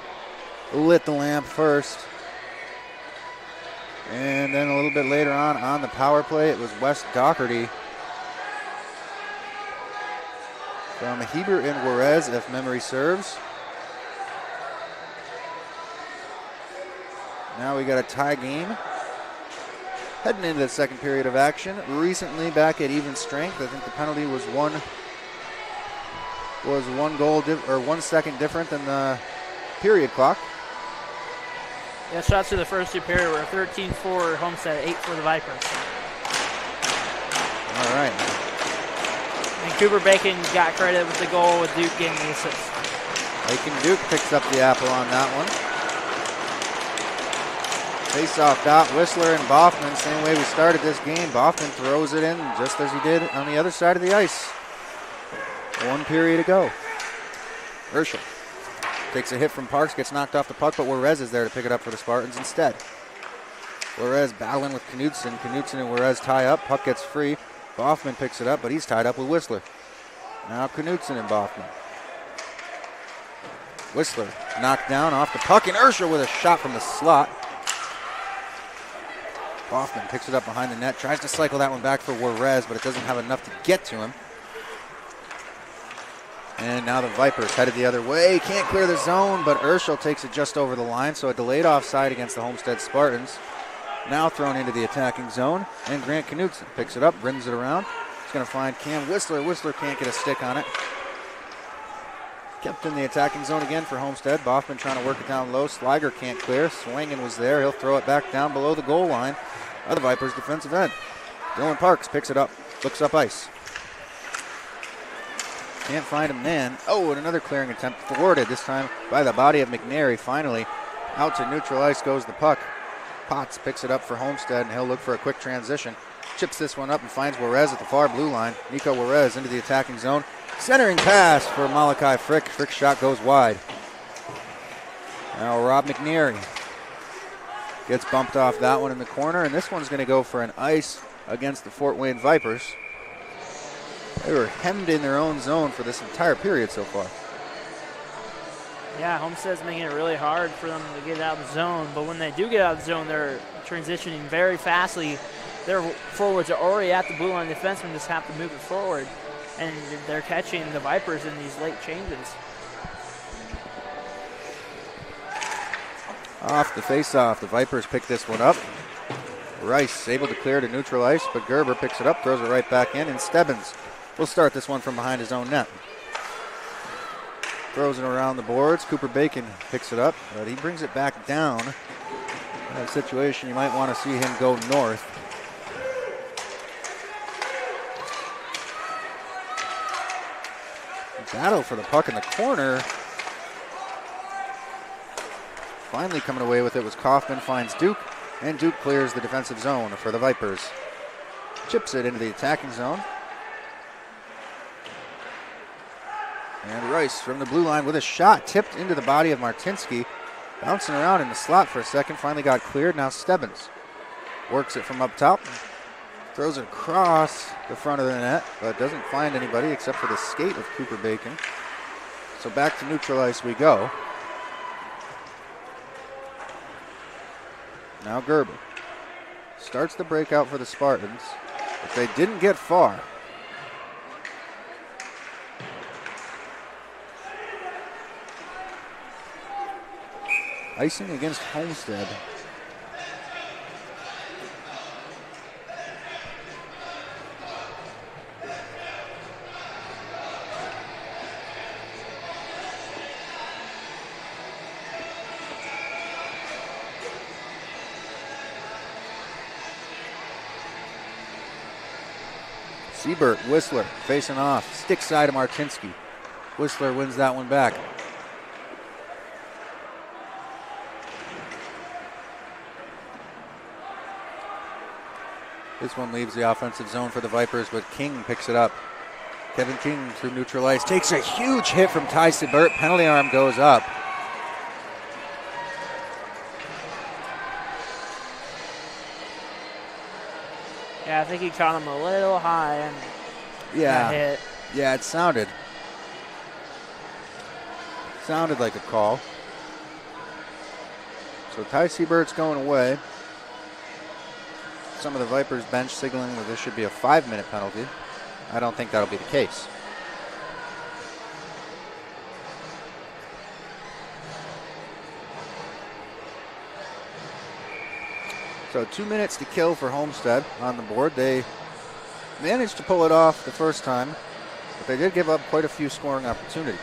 lit the lamp first. And then a little bit later on the power play, it was Wes Doherty from Heber and Juarez, if memory serves. Now we got a tie game. Heading into the second period of action. Recently back at even strength. I think the penalty was one goal or 1 second different than the period clock. Yeah, shots to the first two period were 13 for Homestead, 8 for the Vipers. All right. And Cooper Bacon got credit with the goal, with Duke getting the assist. Duke picks up the apple on that one. Face-off dot, Whistler and Boffman, same way we started this game. Boffman throws it in just as he did on the other side of the ice. 1 period ago. Urschel takes a hit from Parks, gets knocked off the puck, but Juarez is there to pick it up for the Spartans instead. Juarez battling with Knudsen. Knudsen and Juarez tie up. Puck gets free. Boffman picks it up, but he's tied up with Whistler. Now Knudsen and Boffman. Whistler knocked down off the puck, and Urschel with a shot from the slot. Boffman picks it up behind the net, tries to cycle that one back for Juarez, but it doesn't have enough to get to him. And now the Vipers headed the other way. Can't clear the zone, but Urschel takes it just over the line, so a delayed offside against the Homestead Spartans. Now thrown into the attacking zone, and Grant Knudsen picks it up, brings it around. He's going to find Cam Whistler. Whistler can't get a stick on it. Kept in the attacking zone again for Homestead. Boffman trying to work it down low. Sliger can't clear. Swingen was there. He'll throw it back down below the goal line of the Vipers' defensive end. Dylan Parks picks it up, looks up ice. Can't find a man. Oh, and another clearing attempt thwarted, this time by the body of McNary. Finally, out to neutral ice goes the puck. Potts picks it up for Homestead, and he'll look for a quick transition. Chips this one up and finds Juarez at the far blue line. Nico Juarez into the attacking zone. Centering pass for Malachi Frick. Frick's shot goes wide. Now Rob McNary gets bumped off that one in the corner, and this one's going to go for an ice against the Fort Wayne Vipers. They were hemmed in their own zone for this entire period so far. Yeah, Homestead's making it really hard for them to get out of the zone, but when they do get out of the zone, they're transitioning very fastly. Their forwards are already at the blue line. Defensemen just have to move it forward, and they're catching the Vipers in these late changes. Off the face-off, the Vipers pick this one up. Rice able to clear to neutral ice, but Gerber picks it up, throws it right back in, and Stebbins will start this one from behind his own net. Throws it around the boards. Cooper Bacon picks it up, but he brings it back down. In that situation, you might want to see him go north. Battle for the puck in the corner. Finally coming away with it was Kaufman, finds Duke, and Duke clears the defensive zone for the Vipers. Chips it into the attacking zone. And Rice from the blue line with a shot tipped into the body of Martinsky. Bouncing around in the slot for a second, finally got cleared. Now Stebbins works it from up top. Throws it across the front of the net, but doesn't find anybody except for the skate of Cooper Bacon. So back to neutral ice we go. Now Gerber starts the breakout for the Spartans, but they didn't get far. Icing against Homestead. Siebert, Whistler facing off. Stick side of Martinsky. Whistler wins that one back. This one leaves the offensive zone for the Vipers, but King picks it up. Kevin King through neutral ice takes a huge hit from Ty Siebert. Penalty arm goes up. Yeah, I think he caught him a little high and that hit. Yeah, it sounded like a call. So Ty Siebert's going away. Some of the Vipers bench signaling that this should be a 5-minute penalty. I don't think that'll be the case. So 2 minutes to kill for Homestead on the board. They managed to pull it off the first time, but they did give up quite a few scoring opportunities.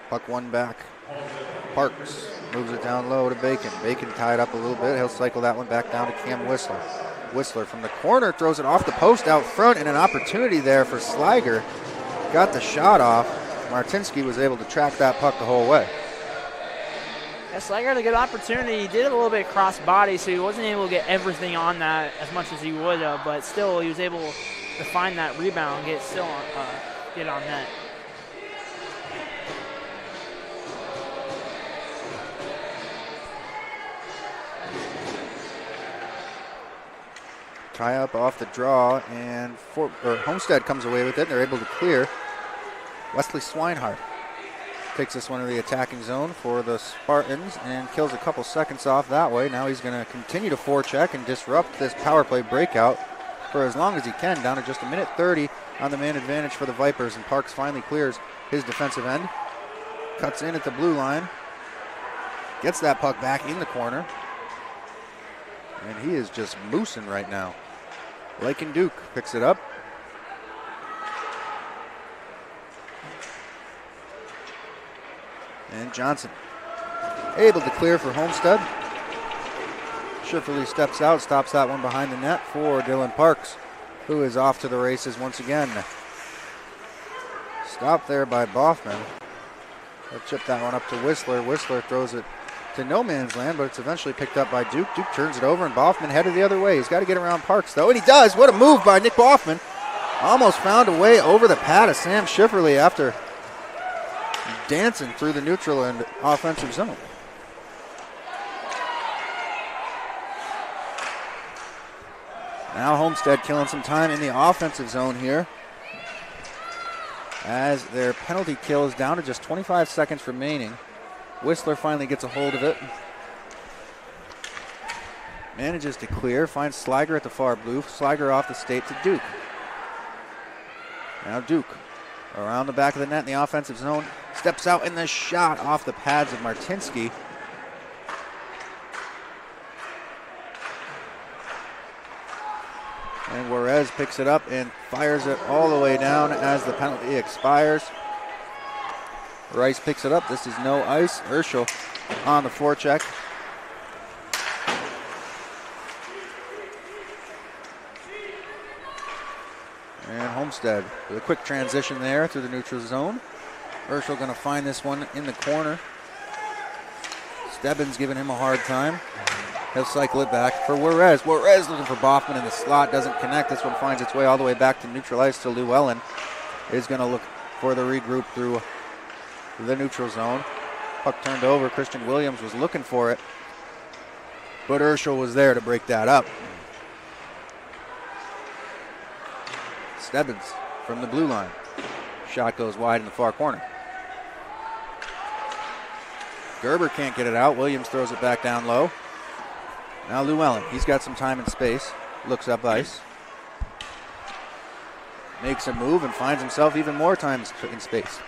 Puck one back. Parks moves it down low to Bacon. Bacon tied up a little bit. He'll cycle that one back down to Cam Whistler. Whistler from the corner throws it off the post out front, and an opportunity there for Sliger. Got the shot off. Martinsky was able to track that puck the whole way. Yeah, Sliger had a good opportunity. He did a little bit cross body, so he wasn't able to get everything on that as much as he would have, but still he was able to find that rebound and get on net. Tie up off the draw, and Homestead comes away with it. They're able to clear. Wesley Swinehart takes this one to the attacking zone for the Spartans and kills a couple seconds off that way. Now he's going to continue to forecheck and disrupt this power play breakout for as long as he can, down to just 1:30 on the man advantage for the Vipers, and Parks finally clears his defensive end. Cuts in at the blue line. Gets that puck back in the corner. And he is just moosing right now. Lakin Duke picks it up. And Johnson able to clear for Homestead. Schifferle steps out, stops that one behind the net for Dylan Parks, who is off to the races once again. Stopped there by Boffman. They'll chip that one up to Whistler. Whistler throws it to no man's land, but it's eventually picked up by Duke. Duke turns it over, and Boffman headed the other way. He's got to get around Parks, though, and he does. What a move by Nick Boffman. Almost found a way over the pad of Sam Schifferle after dancing through the neutral and offensive zone. Now Homestead killing some time in the offensive zone here, as their penalty kill is down to just 25 seconds remaining. Whistler finally gets a hold of it. Manages to clear, finds Sliger at the far blue. Sliger off the skate to Duke. Now Duke around the back of the net in the offensive zone. Steps out, and the shot off the pads of Martinsky. And Juarez picks it up and fires it all the way down as the penalty expires. Rice picks it up. This is no ice. Urschel on the forecheck. And Homestead with a quick transition there through the neutral zone. Urschel going to find this one in the corner. Stebbins giving him a hard time. He'll cycle it back for Juarez. Juarez looking for Boffman in the slot. Doesn't connect. This one finds its way all the way back to neutral ice to Llewellyn. Is going to look for the regroup through the neutral zone. Puck turned over. Christian Williams was looking for it, but Urschel was there to break that up. Stebbins from the blue line. Shot goes wide in the far corner. Gerber can't get it out. Williams throws it back down low. Now Llewellyn, he's got some time and space. Looks up ice. Makes a move and finds himself even more time in space.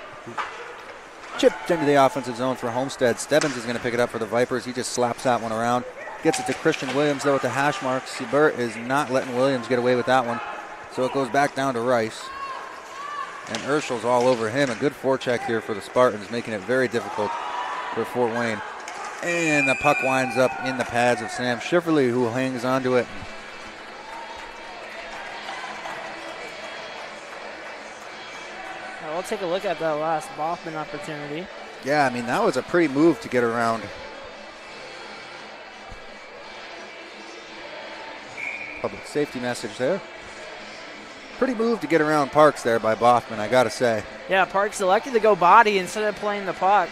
Chipped into the offensive zone for Homestead. Stebbins is going to pick it up for the Vipers. He just slaps that one around. Gets it to Christian Williams, though, at the hash mark. Siebert is not letting Williams get away with that one. So it goes back down to Rice. And Urschel's all over him. A good forecheck here for the Spartans, making it very difficult for Fort Wayne. And the puck winds up in the pads of Sam Schifferle, who hangs onto it. We'll take a look at that last Boffman opportunity. Yeah, I mean, that was a pretty move to get around. Public safety message there. Pretty move to get around Parks there by Boffman, I got to say. Yeah, Parks elected to go body instead of playing the puck,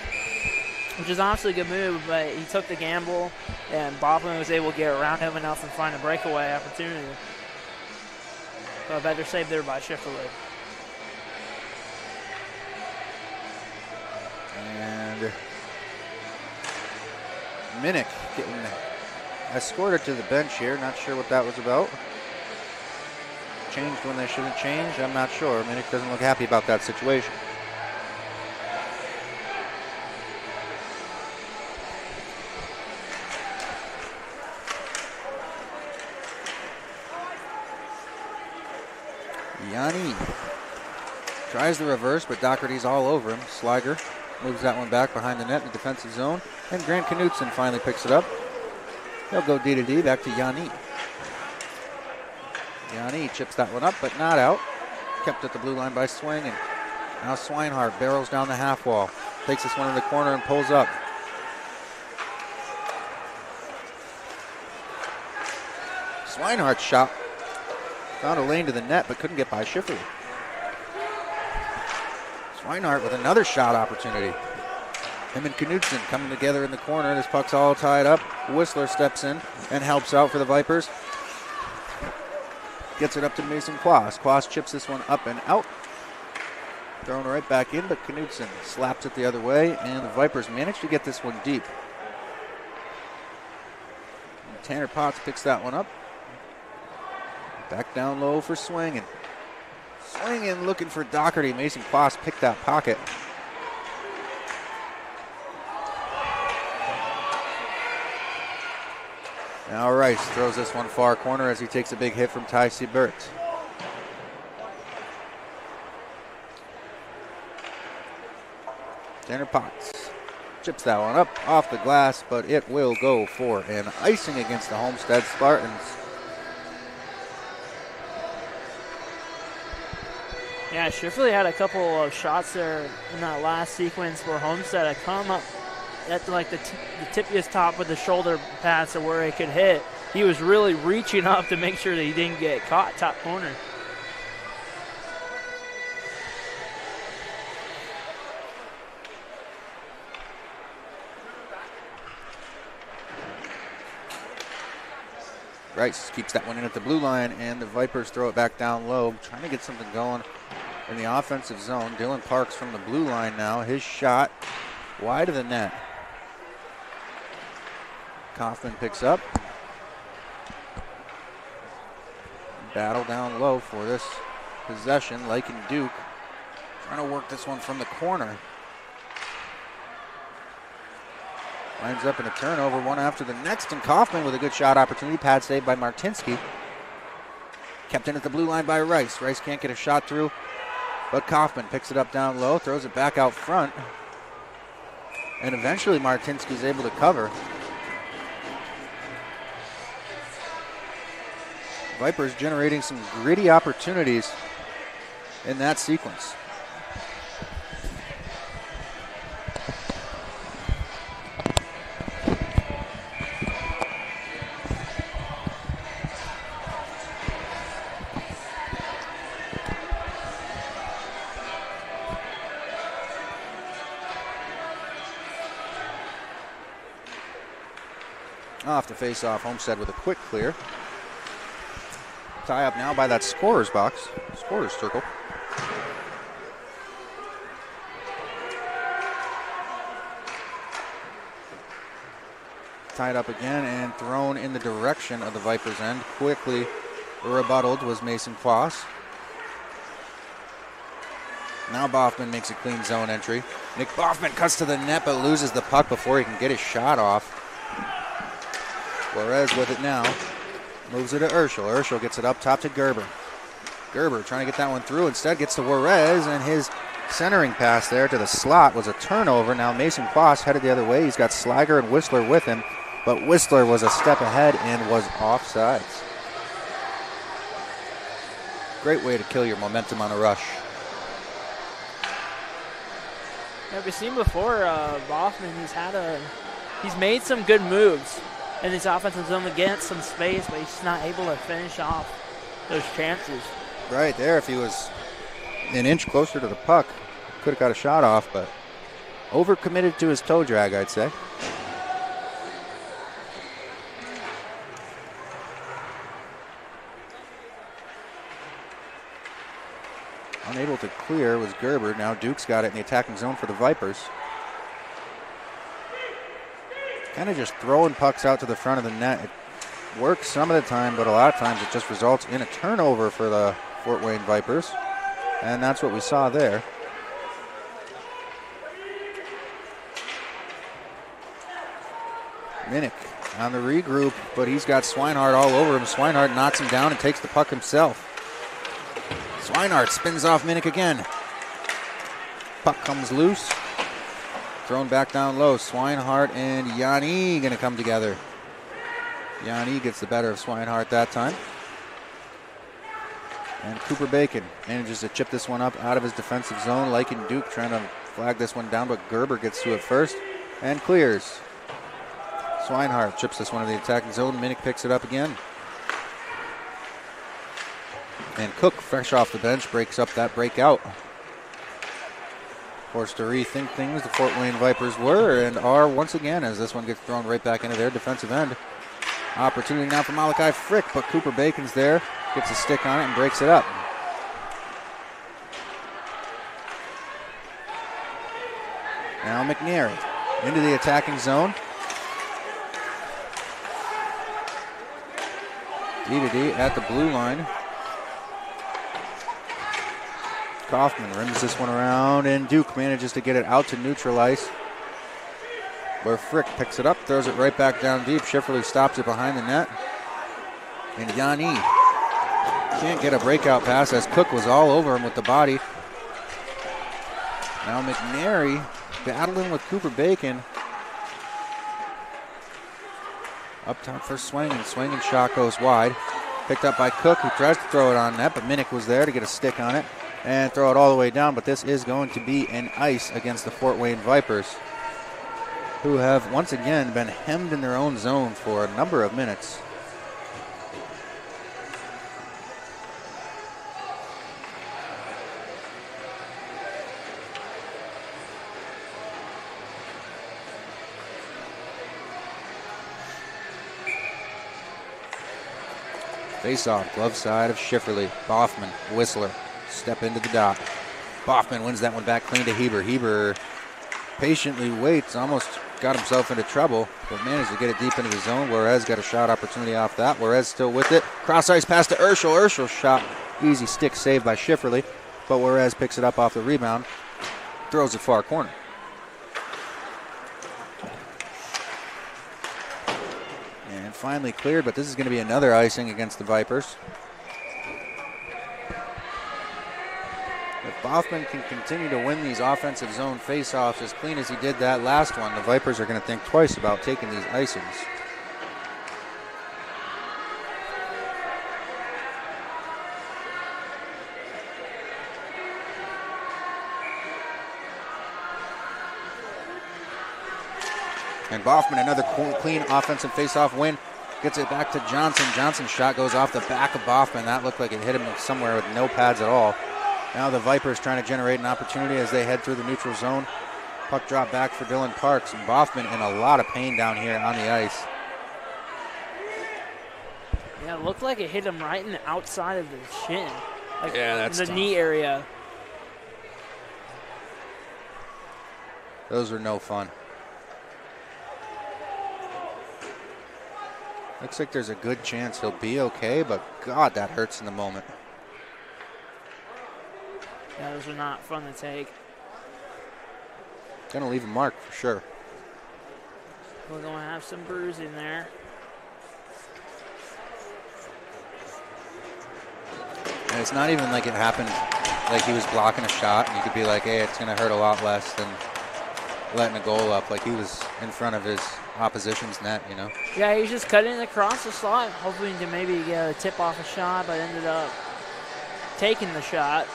which is honestly a good move, but he took the gamble, and Boffman was able to get around him enough and find a breakaway opportunity. So a better save there by Schifferle. And Minnick getting escorted to the bench here. Not sure what that was about. Changed when they shouldn't change. I'm not sure. Minnick doesn't look happy about that situation. Yanni tries the reverse, but Doherty's all over him. Sliger moves that one back behind the net in the defensive zone, and Grant Knutson finally picks it up. He'll go D to D back to Yanni. Yanni chips that one up, but not out. Kept at the blue line by Swing, and now Swinehart barrels down the half wall. Takes this one in the corner and pulls up. Swinehart's shot found a lane to the net, but couldn't get by Schifferle. Swinehart with another shot opportunity. Him and Knutson coming together in the corner. This puck's all tied up. Whistler steps in and helps out for the Vipers. Gets it up to Mason Quas. Quas chips this one up and out. Thrown right back in, but Knutson slaps it the other way, and the Vipers manage to get this one deep. And Tanner Potts picks that one up. Back down low for Swinging. Swinging, looking for Doherty. Mason Quas picked that pocket. Now Rice throws this one far corner as he takes a big hit from Ty Siebert. Tanner Potts chips that one up off the glass, but it will go for an icing against the Homestead Spartans. Yeah, Schifferle had a couple of shots there in that last sequence where Homestead had come up at like the tippiest top with the shoulder pass to where it could hit. He was really reaching up to make sure that he didn't get caught top corner. Rice keeps that one in at the blue line, and the Vipers throw it back down low, trying to get something going in the offensive zone. Dylan Parks from the blue line now. His shot wide of the net. Kaufman picks up. Battle down low for this possession. Lake and Duke trying to work this one from the corner. Winds up in a turnover, one after the next, and Kaufman with a good shot opportunity. Pad saved by Martinsky. Kept in at the blue line by Rice. Rice can't get a shot through, but Kaufman picks it up down low, throws it back out front, and eventually Martinsky's able to cover. Vipers generating some gritty opportunities in that sequence. Off the face-off, Homestead with a quick clear. Tie up now by that scorer's box, scorer's circle. Tied up again and thrown in the direction of the Vipers' end. Quickly rebutted was Mason Quas. Now Boffman makes a clean zone entry. Nick Boffman cuts to the net but loses the puck before he can get his shot off. Juarez with it now. Moves it to Urschel. Urschel gets it up top to Gerber. Gerber trying to get that one through. Instead gets to Juarez, and his centering pass there to the slot was a turnover. Now Mason Quas headed the other way. He's got Sliger and Whistler with him, but Whistler was a step ahead and was offsides. Great way to kill your momentum on a rush. Yeah, we've seen before Boffman, he's made some good moves in this offensive zone to get some space, but he's just not able to finish off those chances. right there. If he was an inch closer to the puck, could have got a shot off, but overcommitted to his toe drag, I'd say. Unable to clear was Gerber. Now Duke's got it in the attacking zone for the Vipers. Kind of just throwing pucks out to the front of the net. It works some of the time, but a lot of times it just results in a turnover for the Fort Wayne Vipers. And that's what we saw there. Minnick on the regroup, but he's got Swinehart all over him. Swinehart knocks him down and takes the puck himself. Swinehart spins off Minnick again. Puck comes loose. Thrown back down low. Swinehart and Yanni going to come together. Yanni gets the better of Swinehart that time. And Cooper Bacon manages to chip this one up out of his defensive zone. Lycan Duke trying to flag this one down, but Gerber gets to it first and clears. Swinehart chips this one in the attacking zone. Minnick picks it up again. And Cook, fresh off the bench, breaks up that breakout. Forced to rethink things, the Fort Wayne Vipers were and are once again, as this one gets thrown right back into their defensive end. Opportunity now for Malachi Frick, but Cooper Bacon's there, gets a stick on it and breaks it up. Now McNary into the attacking zone. D-to-D at the blue line. Kaufman rims this one around, and Duke manages to get it out to neutral ice, where Frick picks it up, throws it right back down deep. Schifferle stops it behind the net. And Yanni can't get a breakout pass as Cook was all over him with the body. Now McNary battling with Cooper Bacon. Up top for Swinging shot goes wide. Picked up by Cook, who tries to throw it on net, but Minnick was there to get a stick on it and throw it all the way down. But this is going to be an ice against the Fort Wayne Vipers, who have once again been hemmed in their own zone for a number of minutes. Face off, glove side of Schifferle. Boffman, Whistler, step into the dot. Boffman wins that one back clean to Heber. Heber patiently waits, almost got himself into trouble, but managed to get it deep into the zone. Juarez got a shot opportunity off that. Juarez still with it. Cross ice pass to Urschel. Urschel shot, easy stick save by Schifferle, but Juarez picks it up off the rebound, throws it far corner. Finally cleared, but this is going to be another icing against the Vipers. If Boffman can continue to win these offensive zone faceoffs as clean as he did that last one, the Vipers are going to think twice about taking these icings. And Boffman, another clean offensive faceoff win. Gets it back to Johnson. Johnson's shot goes off the back of Boffman. That looked like it hit him somewhere with no pads at all. Now the Vipers trying to generate an opportunity as they head through the neutral zone. Puck drop back for Dylan Parks. And Boffman in a lot of pain down here on the ice. Yeah, it looked like it hit him right in the outside of the shin. Like yeah, that's the tough. knee area. Those are no fun. Looks like there's a good chance he'll be okay, but God, that hurts in the moment. Yeah, those are not fun to take. Gonna leave a mark for sure. We're going to have some bruising there. And it's not even like it happened like he was blocking a shot and you could be like, hey, it's gonna hurt a lot less than letting a goal up. Like he was in front of his opposition's net, you know? Yeah, he was just cutting it across the slot, hoping to maybe get a tip off a shot, but ended up taking the shot.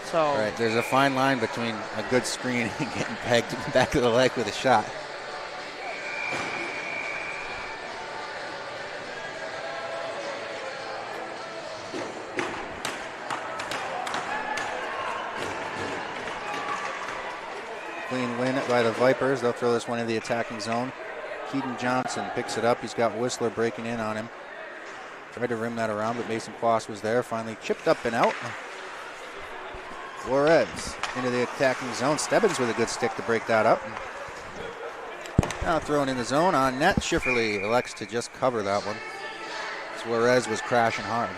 So Right, there's a fine line between a good screen and getting pegged in the back of the leg with a shot. Clean win by the Vipers. They'll throw this one in the attacking zone. Keaton Johnson picks it up. He's got Whistler breaking in on him. Tried to rim that around, but Mason Quas was there. Finally chipped up and out. Flores into the attacking zone. Stebbins with a good stick to break that up. Now thrown in the zone on net. Schifferle elects to just cover that one. Suarez was crashing hard.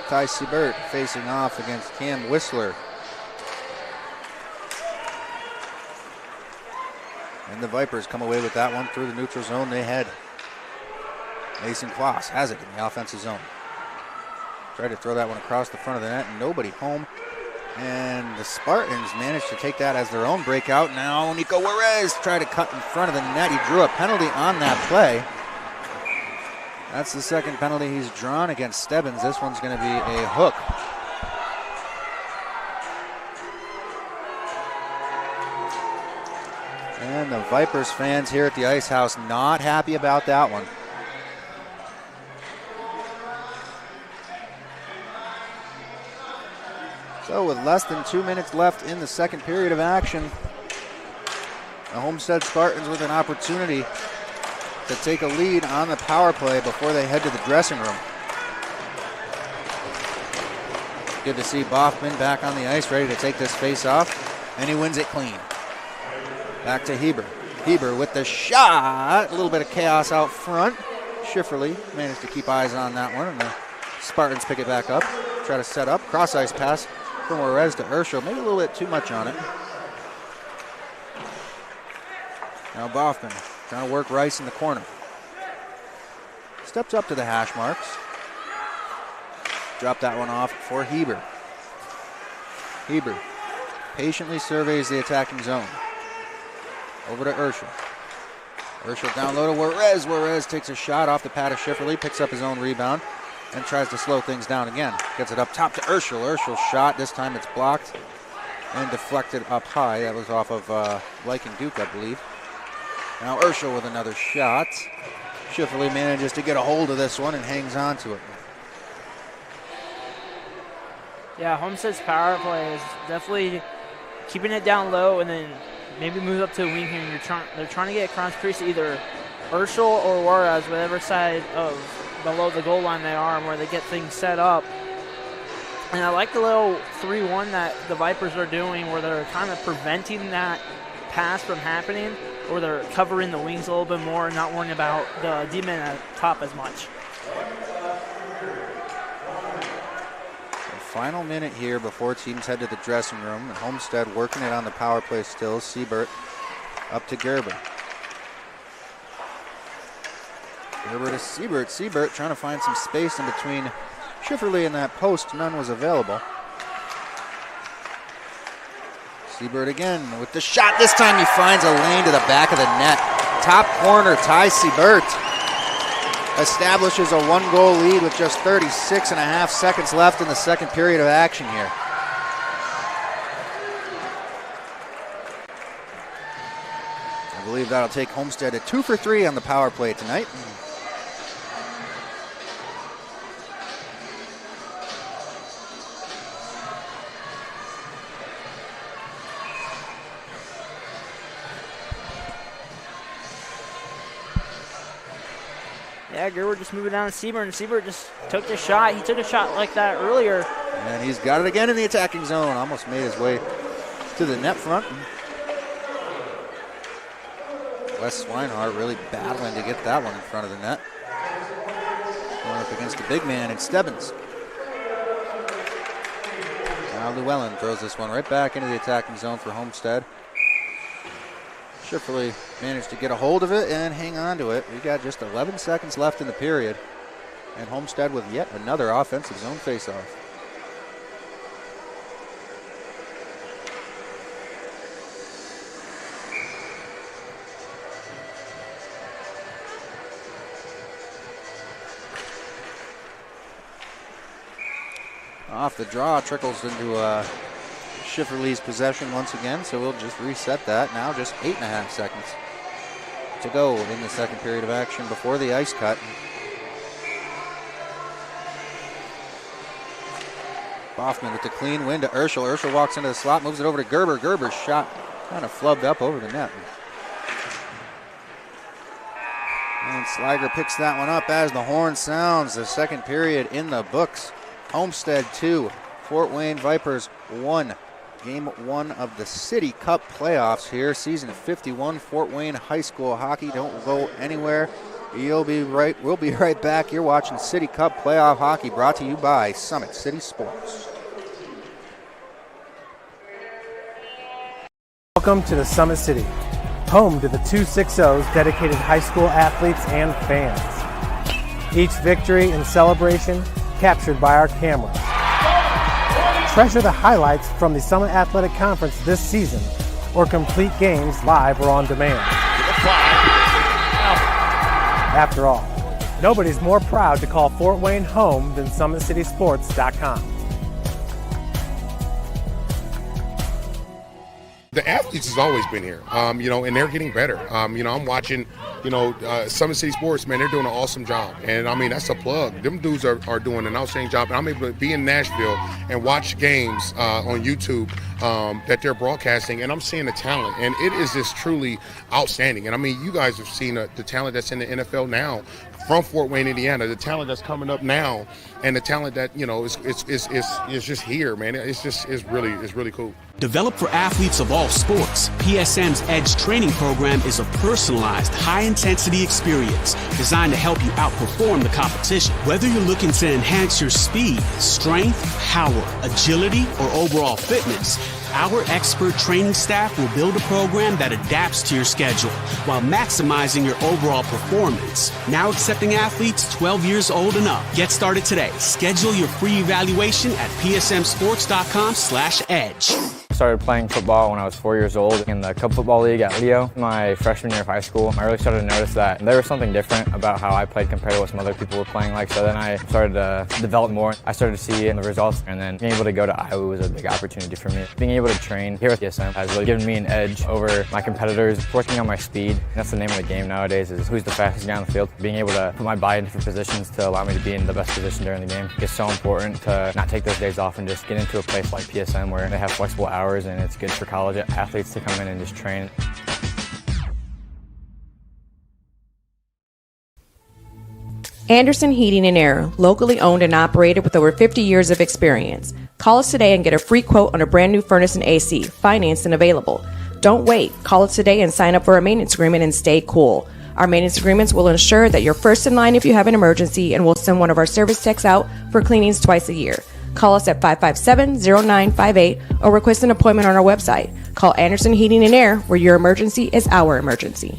Ty Siebert facing off against Cam Whistler. And the Vipers come away with that one through the neutral zone. They head. Mason Quas has it in the offensive zone. Tried to throw that one across the front of the net, and nobody home. And the Spartans managed to take that as their own breakout. Now Nico Juarez tried to cut in front of the net. He drew a penalty on that play. That's the second penalty he's drawn against Stebbins. This one's going to be a hook. And the Vipers fans here at the Ice House not happy about that one. So with less than 2 minutes left in the second period of action, the Homestead Spartans with an opportunity to take a lead on the power play before they head to the dressing room. Good to see Boffman back on the ice, ready to take this face off, and he wins it clean. Back to Heber. Heber with the shot. A little bit of chaos out front. Schifferle managed to keep eyes on that one, and the Spartans pick it back up. Try to set up. Cross-ice pass from Juarez to Urschel. Maybe a little bit too much on it. Now Boffman trying to work Rice in the corner. Steps up to the hash marks. Drop that one off for Heber. Heber patiently surveys the attacking zone. Over to Urschel. Urschel down low to Juarez. Juarez takes a shot off the pad of Schifferle, picks up his own rebound, and tries to slow things down again. Gets it up top to Urschel. Urschel's shot, this time it's blocked and deflected up high. That was off of Viking Duke, I believe. Now Urschel with another shot. Schifferle manages to get a hold of this one and hangs on to it. Yeah, Homestead's power play is definitely keeping it down low and then maybe move up to a wing here. They're trying to get cross crease to either Urschel or Juarez, whatever side of below the goal line they are, and where they get things set up. And I like the little 3-1 that the Vipers are doing, where they're kind of preventing that pass from happening, or they're covering the wings a little bit more and not worrying about the D-man at top as much. Final minute here before teams head to the dressing room. Homestead working it on the power play still. Siebert up to Gerber. Gerber to Siebert. Siebert trying to find some space in between Schifferle and that post. None was available. Siebert again with the shot. This time he finds a lane to the back of the net. Top corner, Ty Siebert establishes a 1-goal lead with just 36.5 seconds left in the second period of action here. I believe that'll take Homestead to 2 for 3 on the power play tonight. Yeah, Gerber just moving down to Siebert, and Siebert just took the shot. He took a shot like that earlier. And he's got it again in the attacking zone. Almost made his way to the net front. Wes Swinehart really battling to get that one in front of the net. Going up against the big man in Stebbins. Now Llewellyn throws this one right back into the attacking zone for Homestead. Schifferle managed to get a hold of it and hang on to it. We got just 11 seconds left in the period. And Homestead with yet another offensive zone faceoff. Off the draw, trickles into Schifferle's possession once again, so we'll just reset that. Now just 8.5 seconds. to go in the second period of action before the ice cut. Hoffman with the clean win to Urschel. Urschel walks into the slot, moves it over to Gerber. Gerber's shot kind of flubbed up over the net. And Sliger picks that one up as the horn sounds. The second period in the books. Homestead 2, Fort Wayne Vipers 1. Game 1 of the City Cup playoffs here. Season 51, Fort Wayne High School hockey. Don't go anywhere. We'll be right back. You're watching City Cup playoff hockey, brought to you by Summit City Sports. Welcome to the Summit City, home to the 260's dedicated high school athletes and fans. Each victory and celebration captured by our cameras. Treasure the highlights from the Summit Athletic Conference this season, or complete games live or on demand. After all, nobody's more proud to call Fort Wayne home than SummitCitySports.com. The athletes has always been here, and they're getting better. I'm watching, Summit City Sports, man, they're doing an awesome job. And, that's a plug. Them dudes are doing an outstanding job. And I'm able to be in Nashville and watch games on YouTube that they're broadcasting, and I'm seeing the talent. And it is just truly outstanding. And, you guys have seen the talent that's in the NFL now from Fort Wayne, Indiana, the talent that's coming up now, and the talent that, is just here, man. It's really cool. Developed for athletes of all sports, PSM's Edge training program is a personalized, high-intensity experience designed to help you outperform the competition. Whether you're looking to enhance your speed, strength, power, agility, or overall fitness, our expert training staff will build a program that adapts to your schedule while maximizing your overall performance. Now accepting athletes 12 years old and up. Get started today. Schedule your free evaluation at psmsports.com/edge. I started playing football when I was 4 years old in the Cub Football League at Leo. My freshman year of high school, I really started to notice that there was something different about how I played compared to what some other people were playing like. So then I started to develop more. I started to see the results, and then being able to go to Iowa was a big opportunity for me. Being able to train here at PSM has really given me an edge over my competitors, working on my speed. That's the name of the game nowadays, is who's the fastest guy on the field. Being able to put my body in different positions to allow me to be in the best position during the game is so important, to not take those days off and just get into a place like PSM where they have flexible hours, and it's good for college athletes to come in and just train. Anderson Heating and Air, locally owned and operated with over 50 years of experience. Call us today and get a free quote on a brand new furnace and AC, financed and available. Don't wait. Call us today and sign up for a maintenance agreement and stay cool. Our maintenance agreements will ensure that you're first in line if you have an emergency, and we'll send one of our service techs out for cleanings twice a year. Call us at 557-0958 or request an appointment on our website. Call Anderson Heating and Air, where your emergency is our emergency.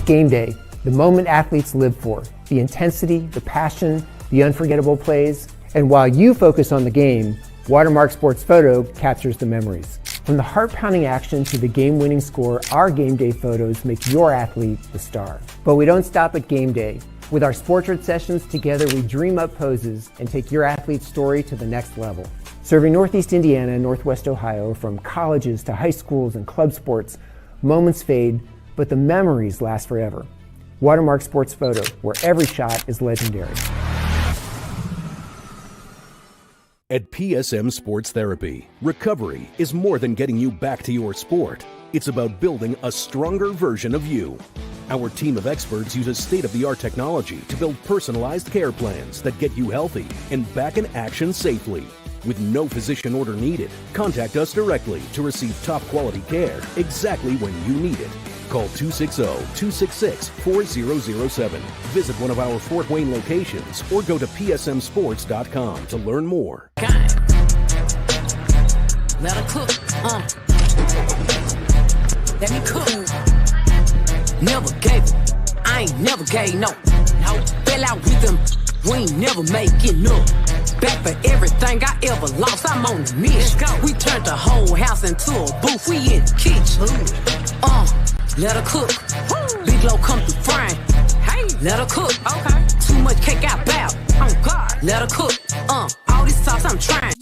Game day, the moment athletes live for, the intensity, the passion, the unforgettable plays. And while you focus on the game, Watermark Sports Photo captures the memories. From the heart-pounding action to the game-winning score, our game day photos make your athlete the star. But we don't stop at game day. With our Sportrait sessions together, we dream up poses and take your athlete's story to the next level. Serving Northeast Indiana and Northwest Ohio, from colleges to high schools and club sports, moments fade, but the memories last forever. Watermark Sports Photo, where every shot is legendary. At PSM Sports Therapy, recovery is more than getting you back to your sport. It's about building a stronger version of you. Our team of experts uses state-of-the-art technology to build personalized care plans that get you healthy and back in action safely. With no physician order needed, contact us directly to receive top-quality care exactly when you need it. Call 260-266-4007. Visit one of our Fort Wayne locations or go to psmsports.com to learn more. let her cook, let me cook. Never gave it, I ain't never gave no. Fell out with them, we ain't never making up. Back for everything I ever lost, I'm on the mission. We turned the whole house into a booth, we in the kitchen. Let her cook, Big Low come through frying. Hey, let her cook, okay. Too much cake out bow, oh God. Let her cook, all this sauce I'm trying.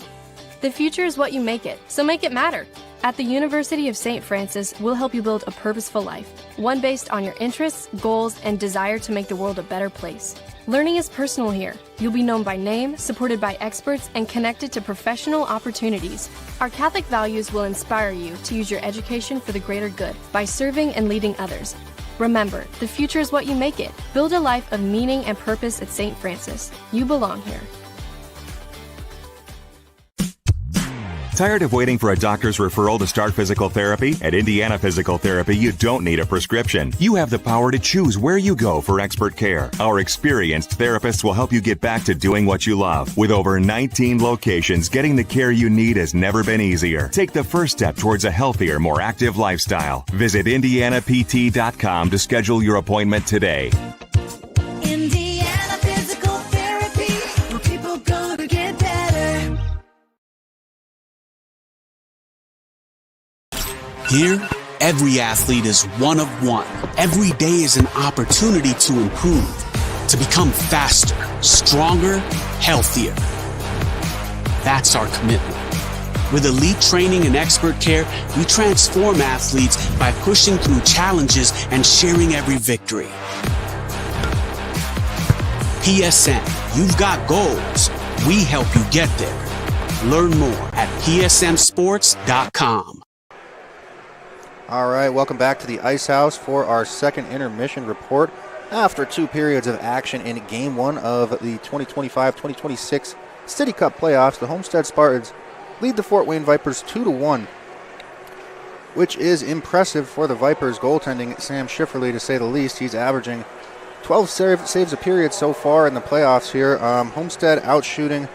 The future is what you make it, so make it matter. At the University of St. Francis, we'll help you build a purposeful life, one based on your interests, goals, and desire to make the world a better place. Learning is personal here. You'll be known by name, supported by experts, and connected to professional opportunities. Our Catholic values will inspire you to use your education for the greater good by serving and leading others. Remember, the future is what you make it. Build a life of meaning and purpose at St. Francis. You belong here. Tired of waiting for a doctor's referral to start physical therapy? At Indiana Physical Therapy, you don't need a prescription. You have the power to choose where you go for expert care. Our experienced therapists will help you get back to doing what you love. With over 19 locations, getting the care you need has never been easier. Take the first step towards a healthier, more active lifestyle. Visit IndianaPT.com to schedule your appointment today. Indiana Physical Therapy, where people go to get better. Here, every athlete is one of one. Every day is an opportunity to improve, to become faster, stronger, healthier. That's our commitment. With elite training and expert care, we transform athletes by pushing through challenges and sharing every victory. PSN, you've got goals. We help you get there. Learn more at psmsports.com. All right, welcome back to the Ice House for our second intermission report. After 2 periods of action in Game 1 of the 2025-2026 City Cup playoffs, the Homestead Spartans lead the Fort Wayne Vipers 2-1, which is impressive for the Vipers goaltending Sam Schifferle, to say the least. He's averaging 12 saves a period so far in the playoffs here. Homestead outshooting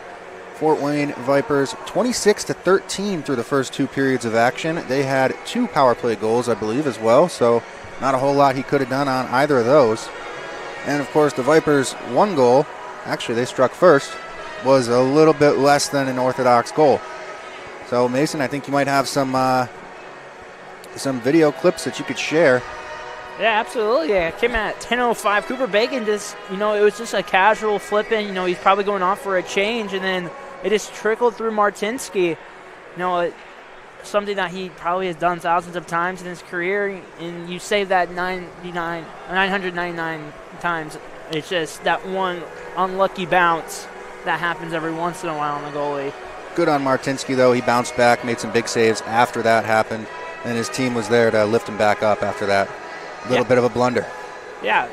Fort Wayne Vipers 26-13 through the first 2 periods of action. They had 2 power play goals, I believe, as well, so not a whole lot he could have done on either of those. And, of course, the Vipers' 1 goal, actually they struck first, was a little bit less than an orthodox goal. So, Mason, I think you might have some video clips that you could share. Yeah, absolutely. Yeah, it came at 10:05. Cooper Bacon just, it was just a casual flip-in. He's probably going off for a change, and then it just trickled through Martinsky. Something that he probably has done thousands of times in his career, and you save that 999 times. It's just that one unlucky bounce that happens every once in a while on the goalie. Good on Martinsky, though. He bounced back, made some big saves after that happened, and his team was there to lift him back up after that. Little bit of a blunder. Yeah,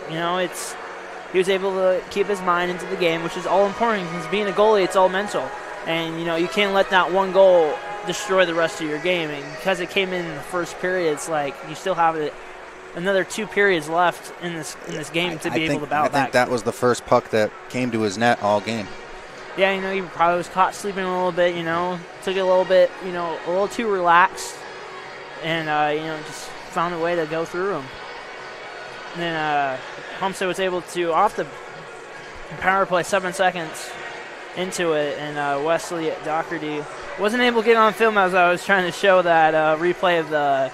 he was able to keep his mind into the game, which is all important, because being a goalie, it's all mental. And, you can't let that one goal destroy the rest of your game. And because it came in the first period, it's like you still have another 2 periods left in this game to be able to battle back. I think that was the first puck that came to his net all game. Yeah, he probably was caught sleeping a little bit, took it a little bit, a little too relaxed, and, just found a way to go through him. And then Homestead was able to, off the power play, 7 seconds into it, and Wesley Doherty wasn't able to get on film as I was trying to show that replay of the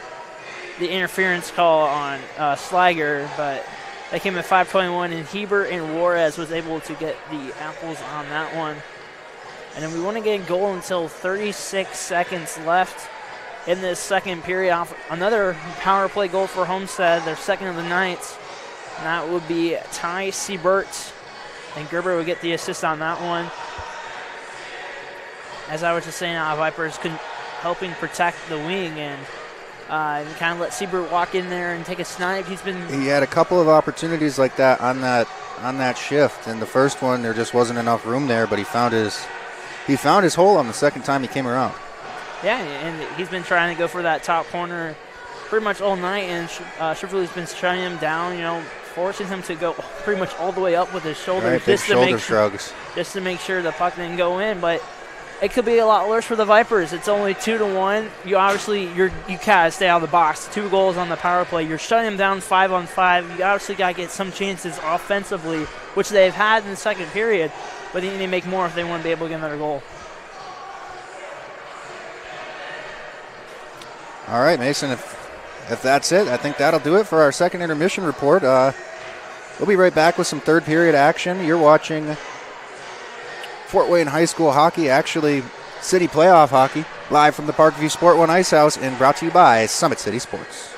interference call on Slager, but they came at 5:21, and Hebert and Juarez was able to get the apples on that one. And then we wouldn't get a goal until 36 seconds left in this second period. Off another power play goal for Homestead, their second of the night. And that would be Ty Siebert, and Gerber would get the assist on that one. As I was just saying, Vipers helping protect the wing and kind of let Siebert walk in there and take a snipe. He had a couple of opportunities like that on that shift. And the first one, there just wasn't enough room there, but he found his hole on the second time he came around. Yeah, and he's been trying to go for that top corner pretty much all night, and Schifferle's been shutting him down, forcing him to go pretty much all the way up with his shoulder, right, just shoulder shrugs, just to make sure the puck didn't go in. But it could be a lot worse for the Vipers. It's only 2-1. You gotta stay out of the box. 2 goals on the power play. You're shutting them down 5-on-5. You obviously gotta get some chances offensively, which they've had in the second period, but they need to make more if they want to be able to get another goal. All right, Mason, if that's it, I think that'll do it for our second intermission report. We'll be right back with some third period action. You're watching Fort Wayne High School hockey, actually city playoff hockey, live from the Parkview Sport 1 Ice House and brought to you by Summit City Sports.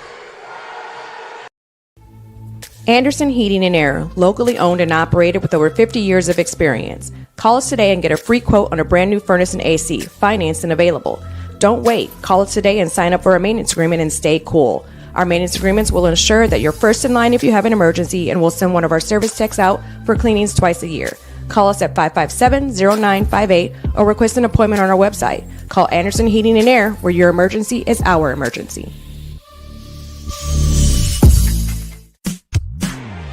Anderson Heating and Air, locally owned and operated with over 50 years of experience. Call us today and get a free quote on a brand new furnace and AC, financed and available. Don't wait. Call us today and sign up for a maintenance agreement and stay cool. Our maintenance agreements will ensure that you're first in line if you have an emergency, and we'll send one of our service techs out for cleanings twice a year. Call us at 557-0958 or request an appointment on our website. Call Anderson Heating and Air, where your emergency is our emergency.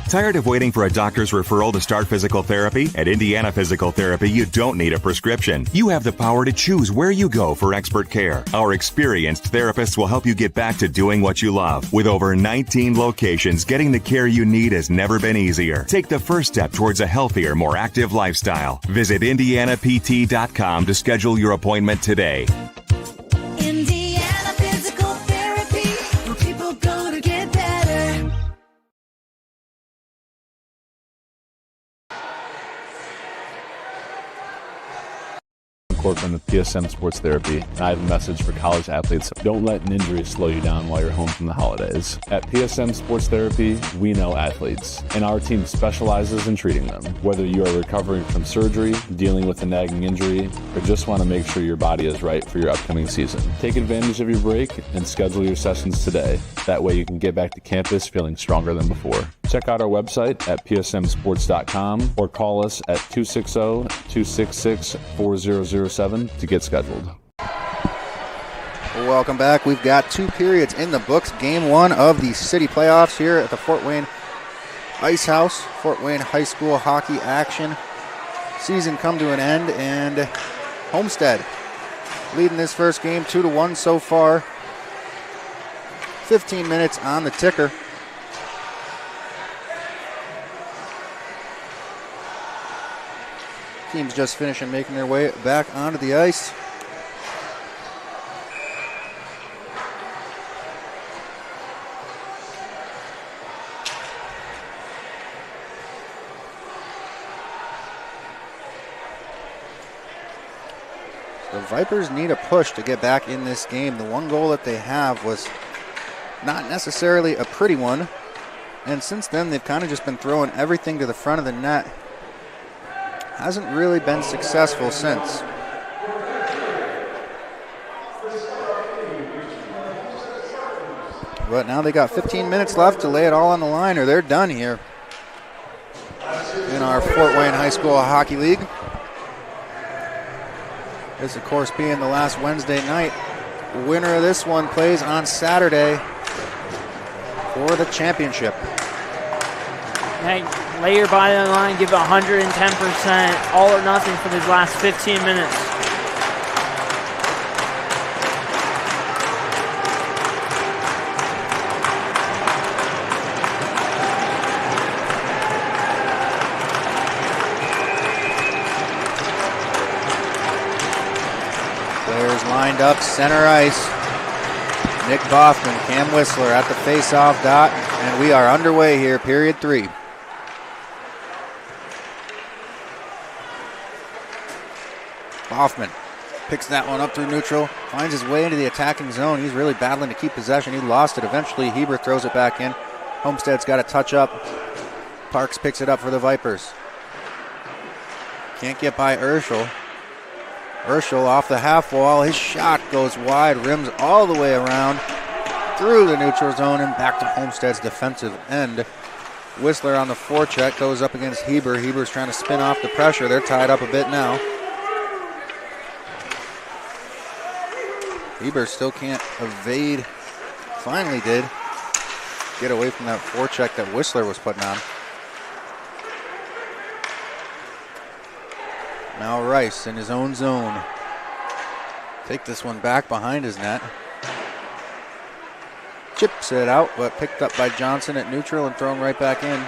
Tired of waiting for a doctor's referral to start physical therapy? At Indiana Physical Therapy, you don't need a prescription. You have the power to choose where you go for expert care. Our experienced therapists will help you get back to doing what you love. With over 19 locations, getting the care you need has never been easier. Take the first step towards a healthier, more active lifestyle. Visit IndianaPT.com to schedule your appointment today. Indiana Physical Therapy, where people go to get better. From the PSM Sports Therapy, and I have a message for college athletes. Don't let an injury slow you down while you're home from the holidays. At PSM Sports Therapy, we know athletes, and our team specializes in treating them. Whether you are recovering from surgery, dealing with a nagging injury, or just want to make sure your body is right for your upcoming season, take advantage of your break and schedule your sessions today. That way you can get back to campus feeling stronger than before. Check out our website at psmsports.com or call us at 260-266-4007 to get scheduled. Welcome back. We've got 2 periods in the books. Game 1 of the city playoffs here at the Fort Wayne Ice House. Fort Wayne High School hockey action. Season come to an end, and Homestead leading this first game 2-1 so far. 15 minutes on the ticker. Teams just finishing making their way back onto the ice. The Vipers need a push to get back in this game. The one goal that they have was not necessarily a pretty one, and since then they've kind of just been throwing everything to the front of the net. Hasn't really been successful since. But now they got 15 minutes left to lay it all on the line, or they're done here in our Fort Wayne High School Hockey League. This, of course, being the last Wednesday night. Winner of this one plays on Saturday for the championship. Hey, lay your body on the line, give it 110%, all or nothing for these last 15 minutes. Players lined up center ice. Nick Boffman, Cam Whistler at the face-off dot, and we are underway here, period 3. Hoffman picks that one up through neutral, finds his way into the attacking zone. He's really battling to keep possession. He lost it. Eventually, Heber throws it back in. Homestead's got a touch up. Parks picks it up for the Vipers. Can't get by Urschel. Urschel off the half wall. His shot goes wide, rims all the way around through the neutral zone and back to Homestead's defensive end. Whistler on the forecheck goes up against Heber. Heber's trying to spin off the pressure. They're tied up a bit now. Heber still can't evade. Finally did get away from that forecheck that Whistler was putting on. Now Rice in his own zone. Take this one back behind his net. Chips it out, but picked up by Johnson at neutral and thrown right back in.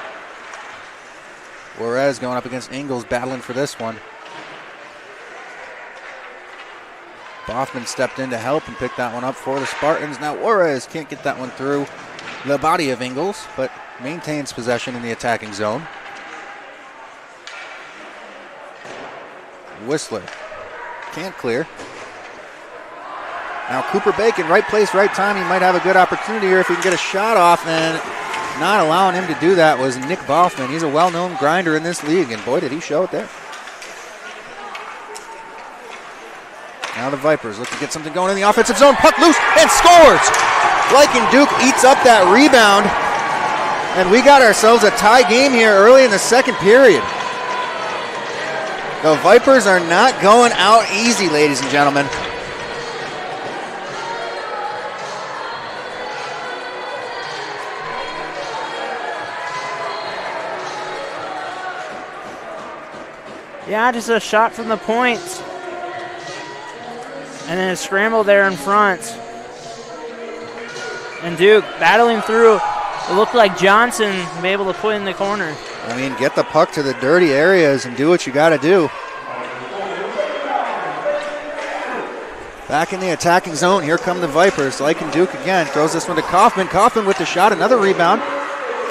Juarez going up against Ingles, battling for this one. Boffman stepped in to help and picked that one up for the Spartans. Now Juarez can't get that one through the body of Ingles, but maintains possession in the attacking zone. Whistler can't clear. Now Cooper Bacon, right place, right time. He might have a good opportunity here if he can get a shot off, and not allowing him to do that was Nick Boffman. He's a well-known grinder in this league, and boy, did he show it there. Now the Vipers look to get something going in the offensive zone. Puck loose and scores! Lycan Duke eats up that rebound, and we got ourselves a tie game here early in the second period. The Vipers are not going out easy, ladies and gentlemen. Yeah, just a shot from the point. And then a scramble there in front. And Duke battling through. It looked like Johnson be able to put in the corner. I mean, get the puck to the dirty areas and do what you got to do. Back in the attacking zone, here come the Vipers. Lycan Duke again, throws this one to Kaufman. Kaufman with the shot, another rebound.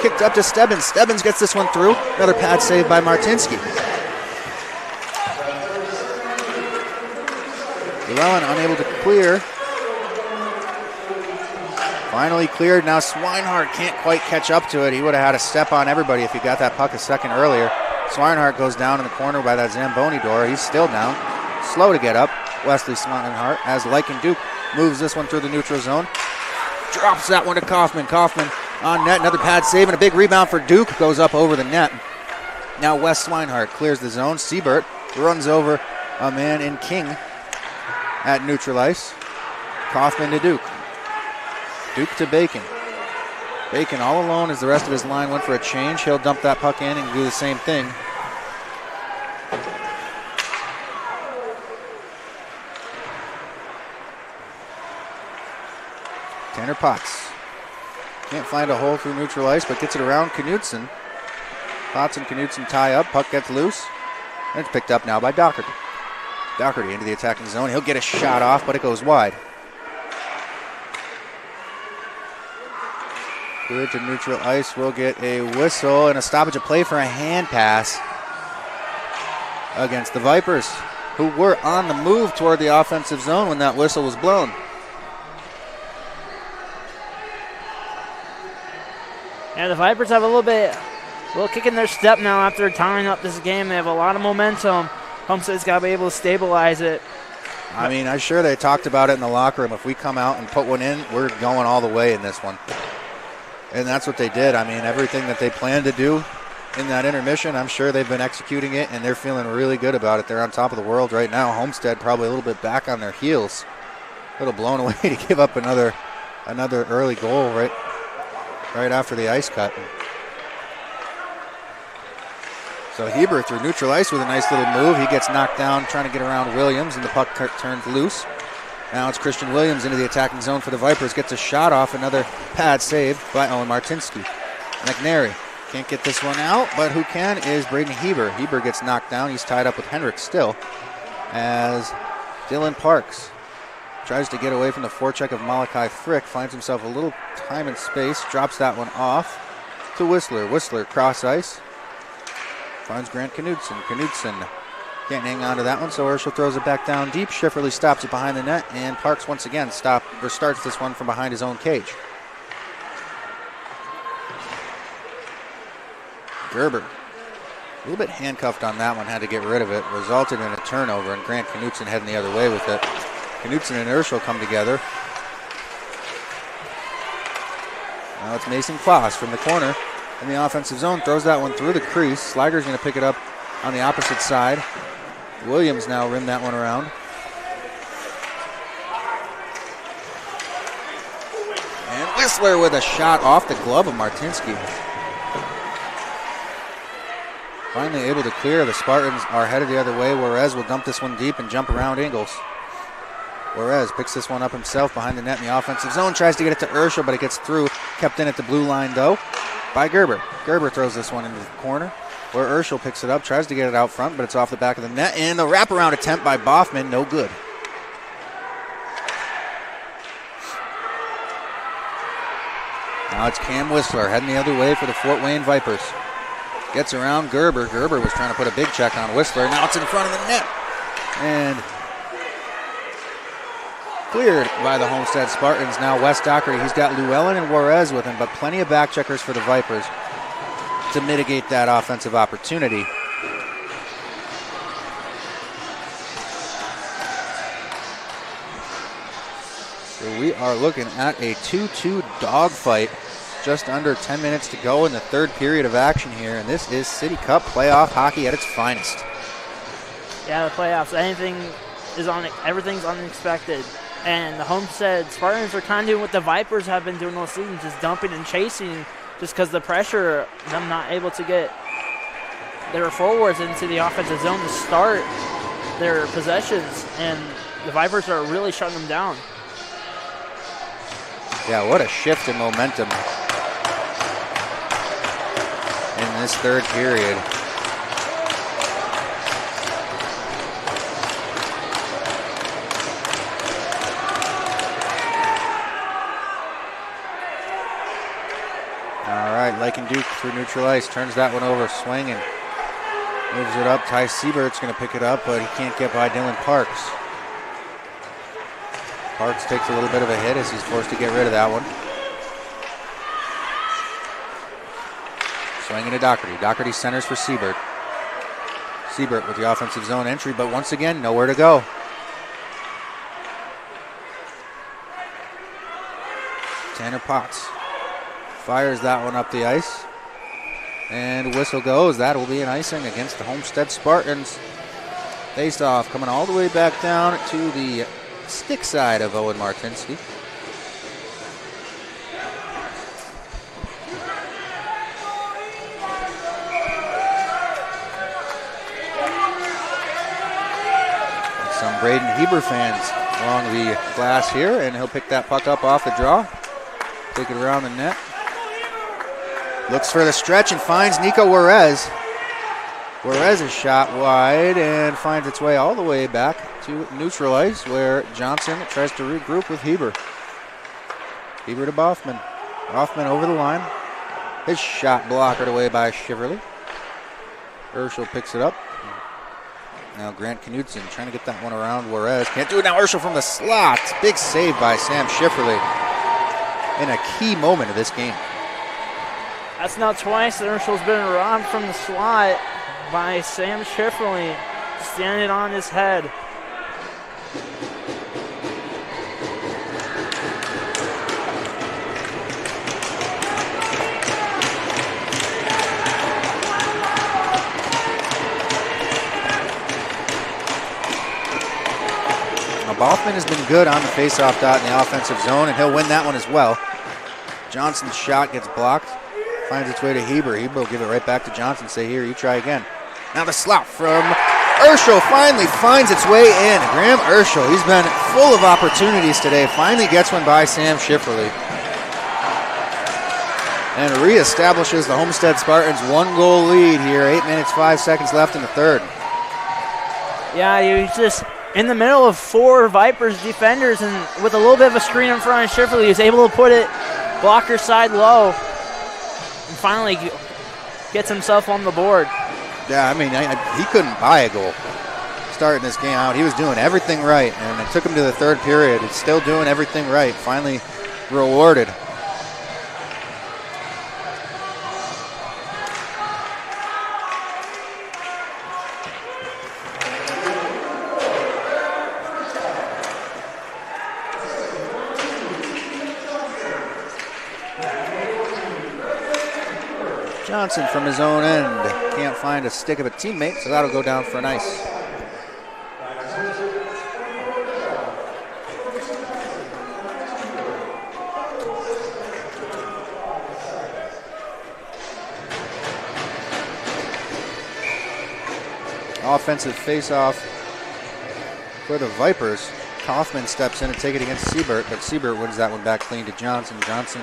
Kicked up to Stebbins. Stebbins gets this one through. Another pad save by Martinsky. Llewellyn unable to clear. Finally cleared. Now Swinehart can't quite catch up to it. He would have had a step on everybody if he got that puck a second earlier. Swinehart goes down in the corner by that Zamboni door. He's still down. Slow to get up. Wesley Swinehart as Lycan Duke moves this one through the neutral zone. Drops that one to Kaufman. Kaufman on net. Another pad save and a big rebound for Duke. Goes up over the net. Now Wes Swinehart clears the zone. Siebert runs over a man in King at neutral ice. Kaufman to Duke. Duke to Bacon. Bacon all alone as the rest of his line went for a change. He'll dump that puck in and do the same thing. Tanner Potts can't find a hole through neutral ice, but gets it around Knudsen. Potts and Knudsen tie up. Puck gets loose. And it's picked up now by Doherty. Doherty into the attacking zone. He'll get a shot off, but it goes wide. Good to neutral ice. We'll get a whistle and a stoppage of play for a hand pass against the Vipers, who were on the move toward the offensive zone when that whistle was blown. Yeah, the Vipers have a little kick in their step now after tying up this game. They have a lot of momentum. Homestead's got to be able to stabilize it. I mean, I'm sure they talked about it in the locker room. If we come out and put one in, we're going all the way in this one. And that's what they did. I mean, everything that they planned to do in that intermission, I'm sure they've been executing it, and they're feeling really good about it. They're on top of the world right now. Homestead probably a little bit back on their heels. A little blown away to give up another early goal right after the ice cut. So Heber through neutral ice with a nice little move. He gets knocked down trying to get around Williams, and the puck turns loose. Now it's Christian Williams into the attacking zone for the Vipers. Gets a shot off. Another pad saved by Owen Martinsky. McNary can't get this one out, but who can is Braden Heber. Heber gets knocked down. He's tied up with Hendricks still as Dylan Parks tries to get away from the forecheck of Malachi Frick. Finds himself a little time and space. Drops that one off to Whistler. Whistler cross ice. Finds Grant Knudsen. Knudsen can't hang on to that one, so Urschel throws it back down deep. Schifferle stops it behind the net, and Parks once again starts this one from behind his own cage. Gerber, a little bit handcuffed on that one, had to get rid of it. Resulted in a turnover, and Grant Knudsen heading the other way with it. Knudsen and Urschel come together. Now it's Mason Foss from the corner in the offensive zone. Throws that one through the crease. Sliger's going to pick it up on the opposite side. Williams now rimmed that one around. And Whistler with a shot off the glove of Martinsky. Finally able to clear. The Spartans are headed the other way. Juarez will dump this one deep and jump around Ingles. Juarez picks this one up himself behind the net in the offensive zone, tries to get it to Urschel, but it gets through. Kept in at the blue line, though, by Gerber. Gerber throws this one into the corner, where Urschel picks it up, tries to get it out front, but it's off the back of the net, and the wraparound attempt by Boffman, no good. Now it's Cam Whistler heading the other way for the Fort Wayne Vipers. Gets around Gerber. Gerber was trying to put a big check on Whistler. Now it's in front of the net. And cleared by the Homestead Spartans. Now Wes Doherty. He's got Llewellyn and Juarez with him, but plenty of back checkers for the Vipers to mitigate that offensive opportunity. So we are looking at a 2-2 dogfight. Just under 10 minutes to go in the third period of action here, and this is City Cup playoff hockey at its finest. Yeah, the playoffs. Everything's unexpected, and the Homestead Spartans are kind of doing what the Vipers have been doing all season, just dumping and chasing, just because the pressure, them not able to get their forwards into the offensive zone to start their possessions, and the Vipers are really shutting them down. Yeah, what a shift in momentum in this third period. All right, Lycan Duke through neutral ice, turns that one over, swinging, moves it up. Ty Siebert's going to pick it up, but he can't get by Dylan Parks. Parks takes a little bit of a hit as he's forced to get rid of that one. Swinging to Doherty. Doherty centers for Siebert. Siebert with the offensive zone entry, but once again, nowhere to go. Tanner Potts fires that one up the ice. And whistle goes. That will be an icing against the Homestead Spartans. Face off coming all the way back down to the stick side of Owen Martinsky. Some Braden Heber fans along the glass here, and he'll pick that puck up off the draw. Take it around the net. Looks for the stretch and finds Nico Juarez. Juarez's shot wide and finds its way all the way back to neutral ice, where Johnson tries to regroup with Heber. Heber to Boffman. Boffman over the line. His shot blockered away by Shiverly. Urschel picks it up. Now Grant Knudsen trying to get that one around Juarez. Can't do it now. Urschel from the slot. Big save by Sam Schifferly in a key moment of this game. That's now twice that Urschel's been robbed from the slot by Sam Schifferly, standing on his head. Now Boffman has been good on the faceoff dot in the offensive zone, and he'll win that one as well. Johnson's shot gets blocked, finds its way to Heber. Heber will give it right back to Johnson, say, here, you try again. Now the slot from Urschel finally finds its way in. Graham Urschel, he's been full of opportunities today, finally gets one by Sam Schifferly. And reestablishes the Homestead Spartans' 1-goal lead here. 8 minutes, 5 seconds left in the third. Yeah, he was just in the middle of 4 Vipers defenders, and with a little bit of a screen in front of Schifferly, he was able to put it blocker side low and finally gets himself on the board. Yeah, I mean, he couldn't buy a goal starting this game out. He was doing everything right, and it took him to the third period. He's still doing everything right. Finally rewarded. Johnson from his own end can't find a stick of a teammate, so that'll go down for an ice. Offensive face-off for the Vipers. Kaufman steps in and take it against Siebert, but Siebert wins that one back clean to Johnson. Johnson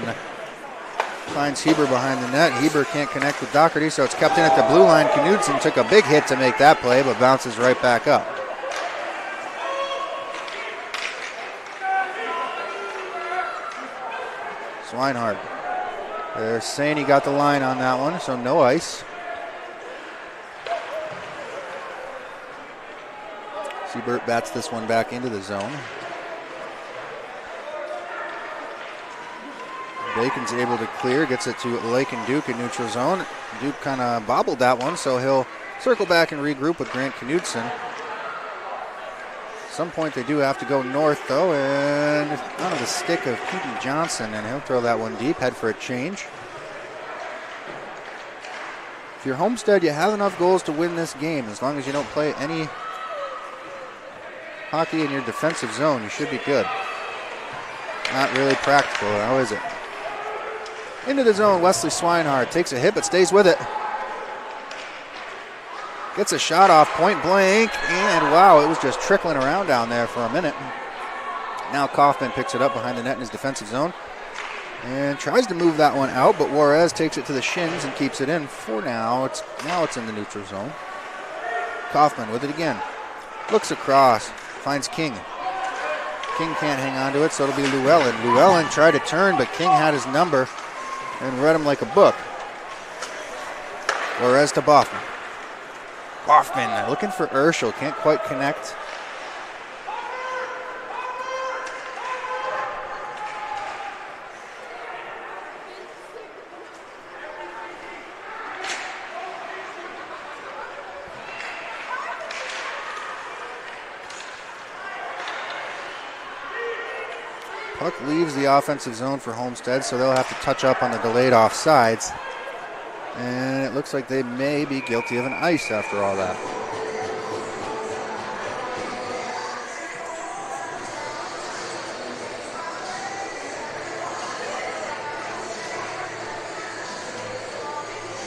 finds Heber behind the net. Heber can't connect with Doherty, so it's kept in at the blue line. Knudsen took a big hit to make that play, but bounces right back up. Swinehart. They're saying he got the line on that one, so no ice. Siebert bats this one back into the zone. Bacon's able to clear, gets it to Lake and Duke in neutral zone. Duke kind of bobbled that one, so he'll circle back and regroup with Grant Knudsen. At some point they do have to go north though, and out of the stick of Keaton Johnson, and he'll throw that one deep, head for a change. If you're Homestead, you have enough goals to win this game. As long as you don't play any hockey in your defensive zone, you should be good. Not really practical, how is it? Into the zone, Wesley Swinehart takes a hit but stays with it. Gets a shot off point blank, and wow, it was just trickling around down there for a minute. Now Kaufman picks it up behind the net in his defensive zone and tries to move that one out, but Juarez takes it to the shins and keeps it in for now. Now it's in the neutral zone. Kaufman with it again. Looks across, finds King. King can't hang on to it, so it'll be Llewellyn. Llewellyn tried to turn, but King had his number and read him like a book. Juarez to Boffman. Boffman looking for Urschel, can't quite connect. Puck leaves the offensive zone for Homestead, so they'll have to touch up on the delayed offsides. And it looks like they may be guilty of an ice after all that.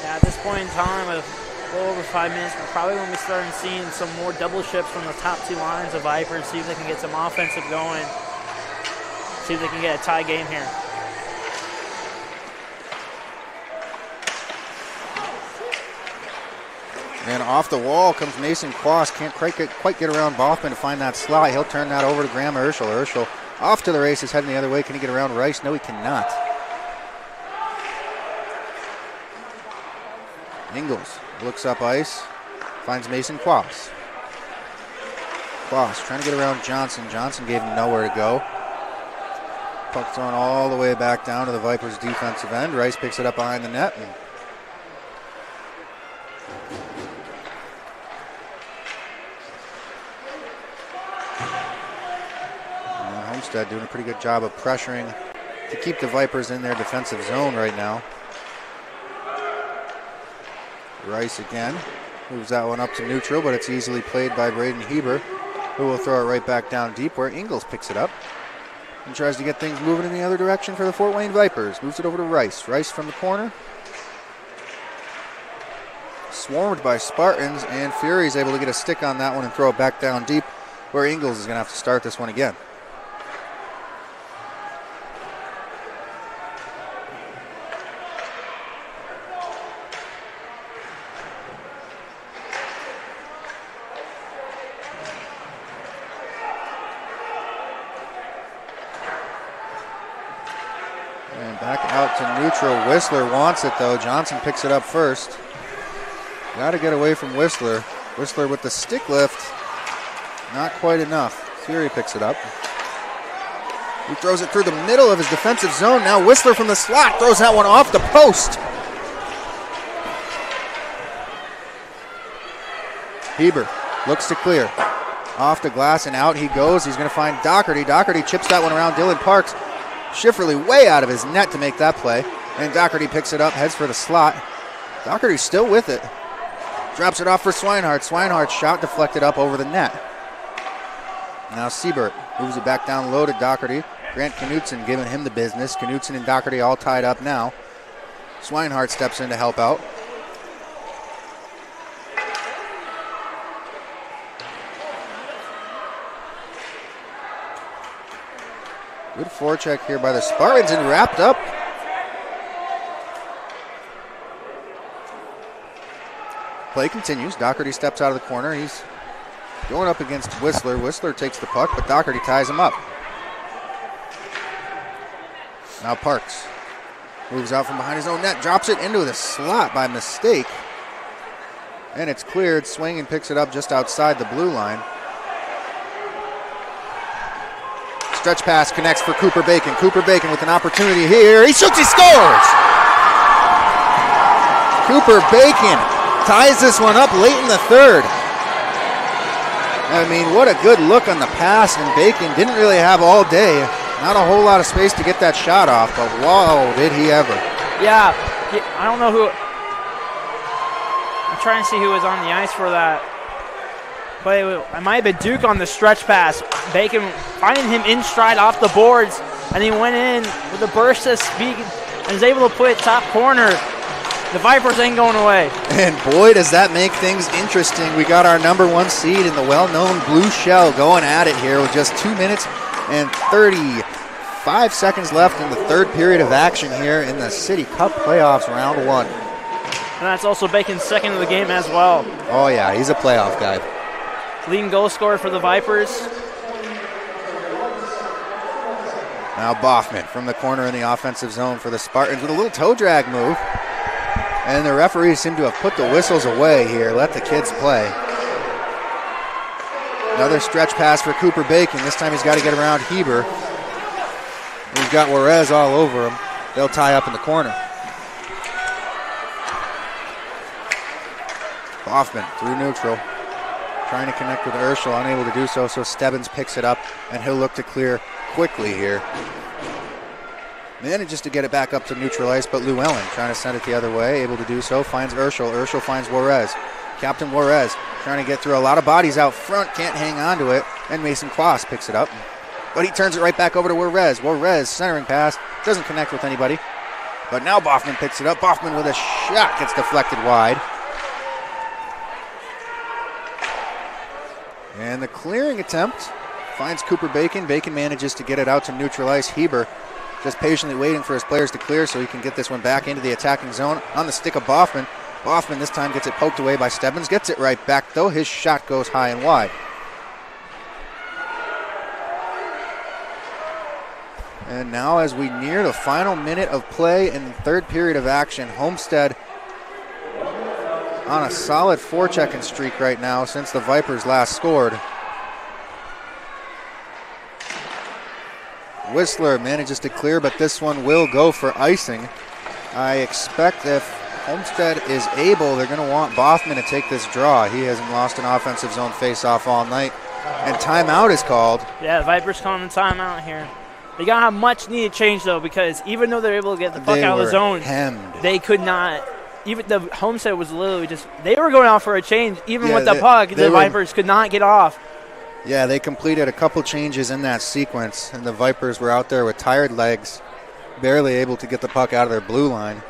Yeah, at this point in time, with a little over 5 minutes, we're probably going to be starting seeing some more double shifts from the top two lines of Vipers, see if they can get some offensive going, see if they can get a tie game here. And off the wall comes Mason Quast. Can't quite get around Boffman to find that slot. He'll turn that over to Graham Urschel. Urschel off to the races, heading the other way. Can he get around Rice? No, he cannot. Ingles looks up ice, finds Mason Quast. Quast trying to get around Johnson. Johnson gave him nowhere to go. Puck thrown all the way back down to the Vipers' defensive end. Rice picks it up behind the net. Homestead doing a pretty good job of pressuring to keep the Vipers in their defensive zone right now. Rice again moves that one up to neutral, but it's easily played by Braden Heber, who will throw it right back down deep where Ingles picks it up and tries to get things moving in the other direction for the Fort Wayne Vipers. Moves it over to Rice. Rice from the corner. Swarmed by Spartans, and Fury's able to get a stick on that one and throw it back down deep where Ingles is going to have to start this one again. Neutral. Whistler wants it though. Johnson picks it up first. Got to get away from Whistler. Whistler with the stick lift. Not quite enough. Fury picks it up. He throws it through the middle of his defensive zone. Now Whistler from the slot throws that one off the post. Heber looks to clear. Off the glass and out he goes. He's going to find Doherty. Doherty chips that one around Dylan Parks. Schifferly way out of his net to make that play. And Doherty picks it up, heads for the slot. Doherty's still with it. Drops it off for Swinehart. Swinehart's shot deflected up over the net. Now Siebert moves it back down low to Doherty. Grant Knudsen giving him the business. Knudsen and Doherty all tied up now. Swinehart steps in to help out. Good forecheck here by the Spartans and wrapped up. Play continues. Doherty steps out of the corner. He's going up against Whistler. Whistler takes the puck, but Doherty ties him up. Now Parks moves out from behind his own net, drops it into the slot by mistake. And it's cleared. Swing and picks it up just outside the blue line. Stretch pass connects for Cooper Bacon. Cooper Bacon with an opportunity here. He shoots, he scores! Cooper Bacon ties this one up late in the third. I mean, what a good look on the pass, and Bacon didn't really have all day. Not a whole lot of space to get that shot off, but whoa, did he ever. Yeah, I don't know who. I'm trying to see who was on the ice for that. But it might have been Duke on the stretch pass. Bacon finding him in stride off the boards, and he went in with a burst of speed and was able to put it top corner. The Vipers ain't going away. And boy, does that make things interesting. We got our #1 seed in the well-known Blue Shell going at it here with just 2 minutes and 35 seconds left in the third period of action here in the City Cup playoffs, round 1. And that's also Bacon's second of the game as well. Oh yeah, he's a playoff guy. Leading goal scorer for the Vipers. Now Boffman from the corner in the offensive zone for the Spartans with a little toe drag move. And the referees seem to have put the whistles away here. Let the kids play. Another stretch pass for Cooper Bacon. This time he's got to get around Heber. He's got Juarez all over him. They'll tie up in the corner. Boffman through neutral. Trying to connect with Urschel, unable to do so, so Stebbins picks it up, and he'll look to clear quickly here. Manages to get it back up to neutral ice, but Llewellyn trying to send it the other way, able to do so, finds Urschel. Urschel finds Juarez. Captain Juarez trying to get through a lot of bodies out front, can't hang on to it, and Mason Kloss picks it up. But he turns it right back over to Juarez. Juarez centering pass, doesn't connect with anybody. But now Boffman picks it up. Boffman with a shot gets deflected wide. And the clearing attempt finds Cooper Bacon. Bacon manages to get it out to neutral ice. Heber just patiently waiting for his players to clear so he can get this one back into the attacking zone on the stick of Boffman. Boffman this time gets it poked away by Stebbins. Gets it right back, though. His shot goes high and wide. And now as we near the final minute of play in the third period of action, Homestead on a solid forechecking streak right now since the Vipers last scored. Whistler manages to clear, but this one will go for icing. I expect if Homestead is able, they're going to want Boffman to take this draw. He hasn't lost an offensive zone faceoff all night. And timeout is called. Yeah, the Vipers calling the timeout here. They got to have much needed change, though, because even though they're able to get the puck out of the zone, they could not. Even the Homestead was literally just, they were going out for a change. Even with the puck, the Vipers could not get off. Yeah, they completed a couple changes in that sequence, and the Vipers were out there with tired legs, barely able to get the puck out of their blue line.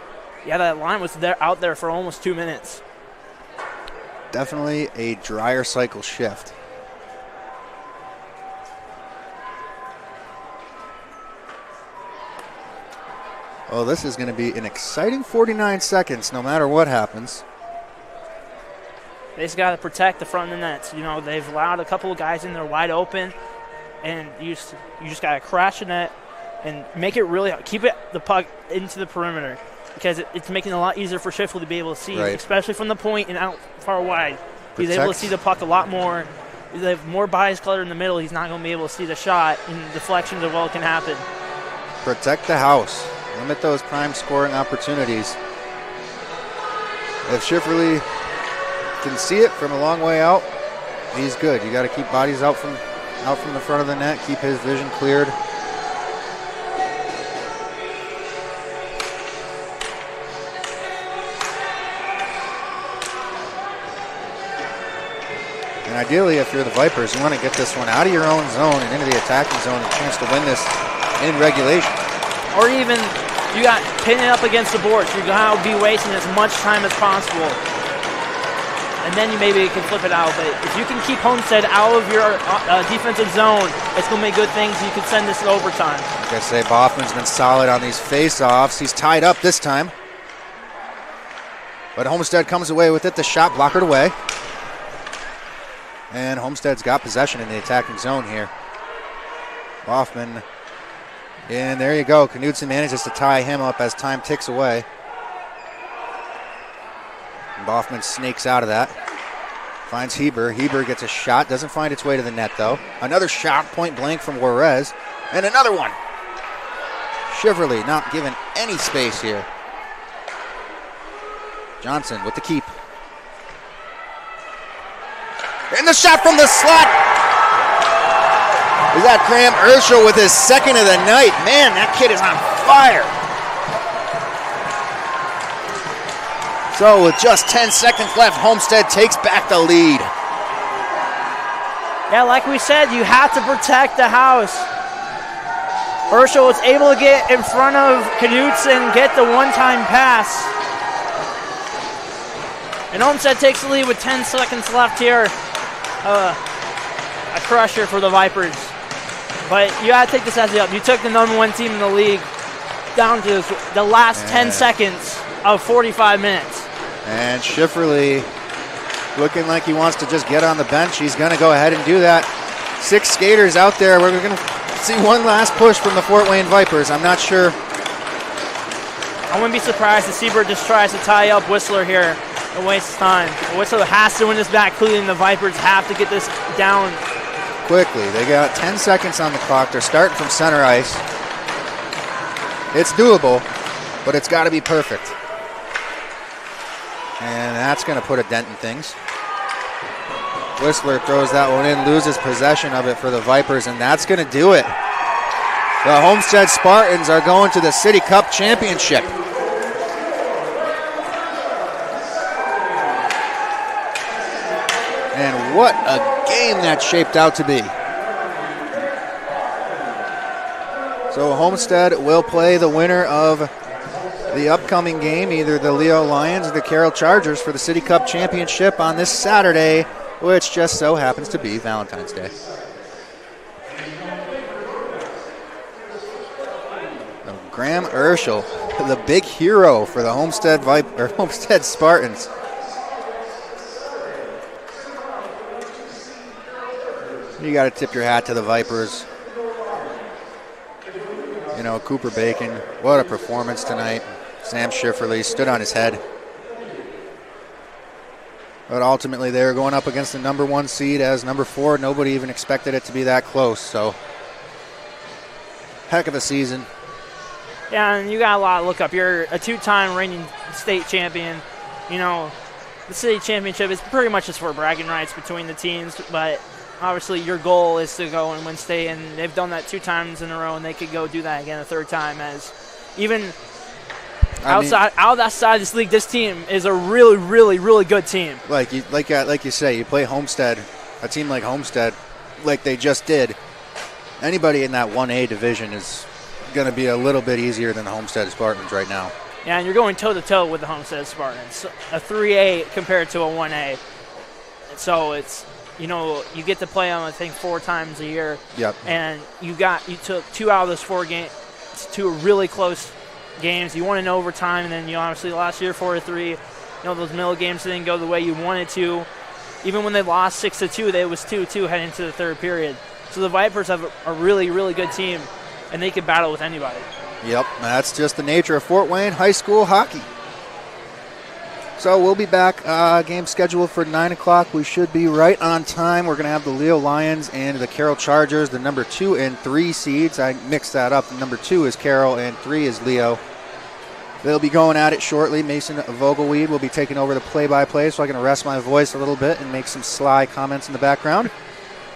Yeah, that line was out there for almost 2 minutes. Definitely a dryer cycle shift. Oh, this is going to be an exciting 49 seconds no matter what happens. They just got to protect the front of the nets. You know, they've allowed a couple of guys in there wide open, and you just got to crash the net and make it really keep the puck into the perimeter, because it's making it a lot easier for Shifley to be able to see, especially from the point and out far wide. He's able to see the puck a lot more. They have more bias color in the middle. He's not going to be able to see the shot, and deflections of what can happen. Protect the house. Limit those prime scoring opportunities. If Shifley can see it from a long way out, he's good. You got to keep bodies out from the front of the net, keep his vision cleared. And ideally, if you're the Vipers, you want to get this one out of your own zone and into the attacking zone, a chance to win this in regulation. Or even you got pinning up against the boards. You're going to be wasting as much time as possible. And then you maybe can flip it out. But if you can keep Homestead out of your defensive zone, it's going to make good things. You can send this to overtime. Like I say, Boffman's been solid on these face-offs. He's tied up this time. But Homestead comes away with it. The shot blockered away. And Homestead's got possession in the attacking zone here. Boffman. And there you go. Knudsen manages to tie him up as time ticks away. And Boffman snakes out of that. Finds Heber. Heber gets a shot. Doesn't find its way to the net, though. Another shot, point blank from Juarez. And another one. Shiverly not given any space here. Johnson with the keep. And the shot from the slot. Is that Graham Urschel with his second of the night? Man, that kid is on fire. So with just 10 seconds left, Homestead takes back the lead. Yeah, like we said, you have to protect the house. Urschel was able to get in front of Knudsen, get the one-time pass. And Homestead takes the lead with 10 seconds left here. A crusher for the Vipers. But you got to take this as the up. You took the number one team in the league down to the last 10 seconds of 45 minutes. And Schifferly looking like he wants to just get on the bench. He's going to go ahead and do that. 6 skaters out there. We're going to see one last push from the Fort Wayne Vipers. I'm not sure. I wouldn't be surprised if Seabird just tries to tie up Whistler here and waste time. Whistler has to win this back clean. The Vipers have to get this down quickly. They got 10 seconds on the clock. They're starting from center ice. It's doable, but it's got to be perfect. And that's going to put a dent in things. Whistler throws that one in, loses possession of it for the Vipers, and that's going to do it. The Homestead Spartans are going to the City Cup Championship. And what a game that shaped out to be. So Homestead will play the winner of the upcoming game, either the Leo Lions or the Carroll Chargers, for the City Cup Championship on this Saturday, which just so happens to be Valentine's Day. Graham Urschel, the big hero for the Homestead Spartans. You got to tip your hat to the Vipers. You know, Cooper Bacon, what a performance tonight. Sam Schifferly stood on his head. But ultimately they were going up against the number 1 seed as number 4. Nobody even expected it to be that close. So, heck of a season. Yeah, and you got a lot to look up. You're a 2-time reigning state champion. You know, the city championship is pretty much just for bragging rights between the teams, but obviously your goal is to go and win state, and they've done that 2 times in a row, and they could go do that again a 3rd time. As even out of that side of this league, this team is a really, really, really good team. Like you say, you play Homestead, a team like Homestead, like they just did. Anybody in that 1A division is going to be a little bit easier than the Homestead Spartans right now. Yeah, and you're going toe-to-toe with the Homestead Spartans. A 3A compared to a 1A. So it's, you know, you get to play them, I think, 4 times a year. Yep. And you took 2 out of those 4 games, 2 really close games. You won in overtime, and then, you know, obviously last year 4-3. You know, those middle games didn't go the way you wanted to. Even when they lost 6-2, it was 2-2 heading into the 3rd period. So the Vipers have a really, really good team, and they can battle with anybody. Yep, that's just the nature of Fort Wayne high school hockey. So we'll be back. Game scheduled for 9 o'clock. We should be right on time. We're going to have the Leo Lions and the Carroll Chargers, the number 2 and 3 seeds. I mixed that up. The number 2 is Carroll and 3 is Leo. They'll be going at it shortly. Mason Vogelweed will be taking over the play-by-play, so I can rest my voice a little bit and make some sly comments in the background.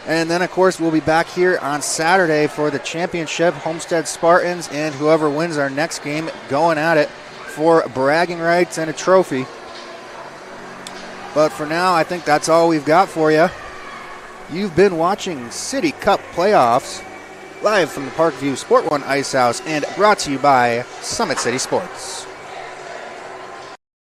And then, of course, we'll be back here on Saturday for the championship, Homestead Spartans, and whoever wins our next game going at it for bragging rights and a trophy. But for now, I think that's all we've got for you. You've been watching City Cup Playoffs live from the Parkview Sport One Ice House and brought to you by Summit City Sports.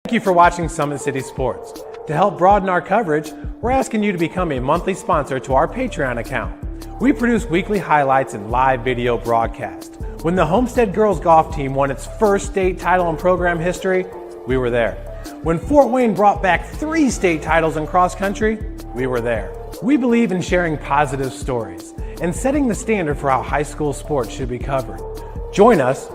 Thank you for watching Summit City Sports. To help broaden our coverage, we're asking you to become a monthly sponsor to our Patreon account. We produce weekly highlights and live video broadcasts. When the Homestead girls golf team won its first state title in program history, we were there. When Fort Wayne brought back 3 state titles in cross country, we were there. We believe in sharing positive stories and setting the standard for how high school sports should be covered. Join us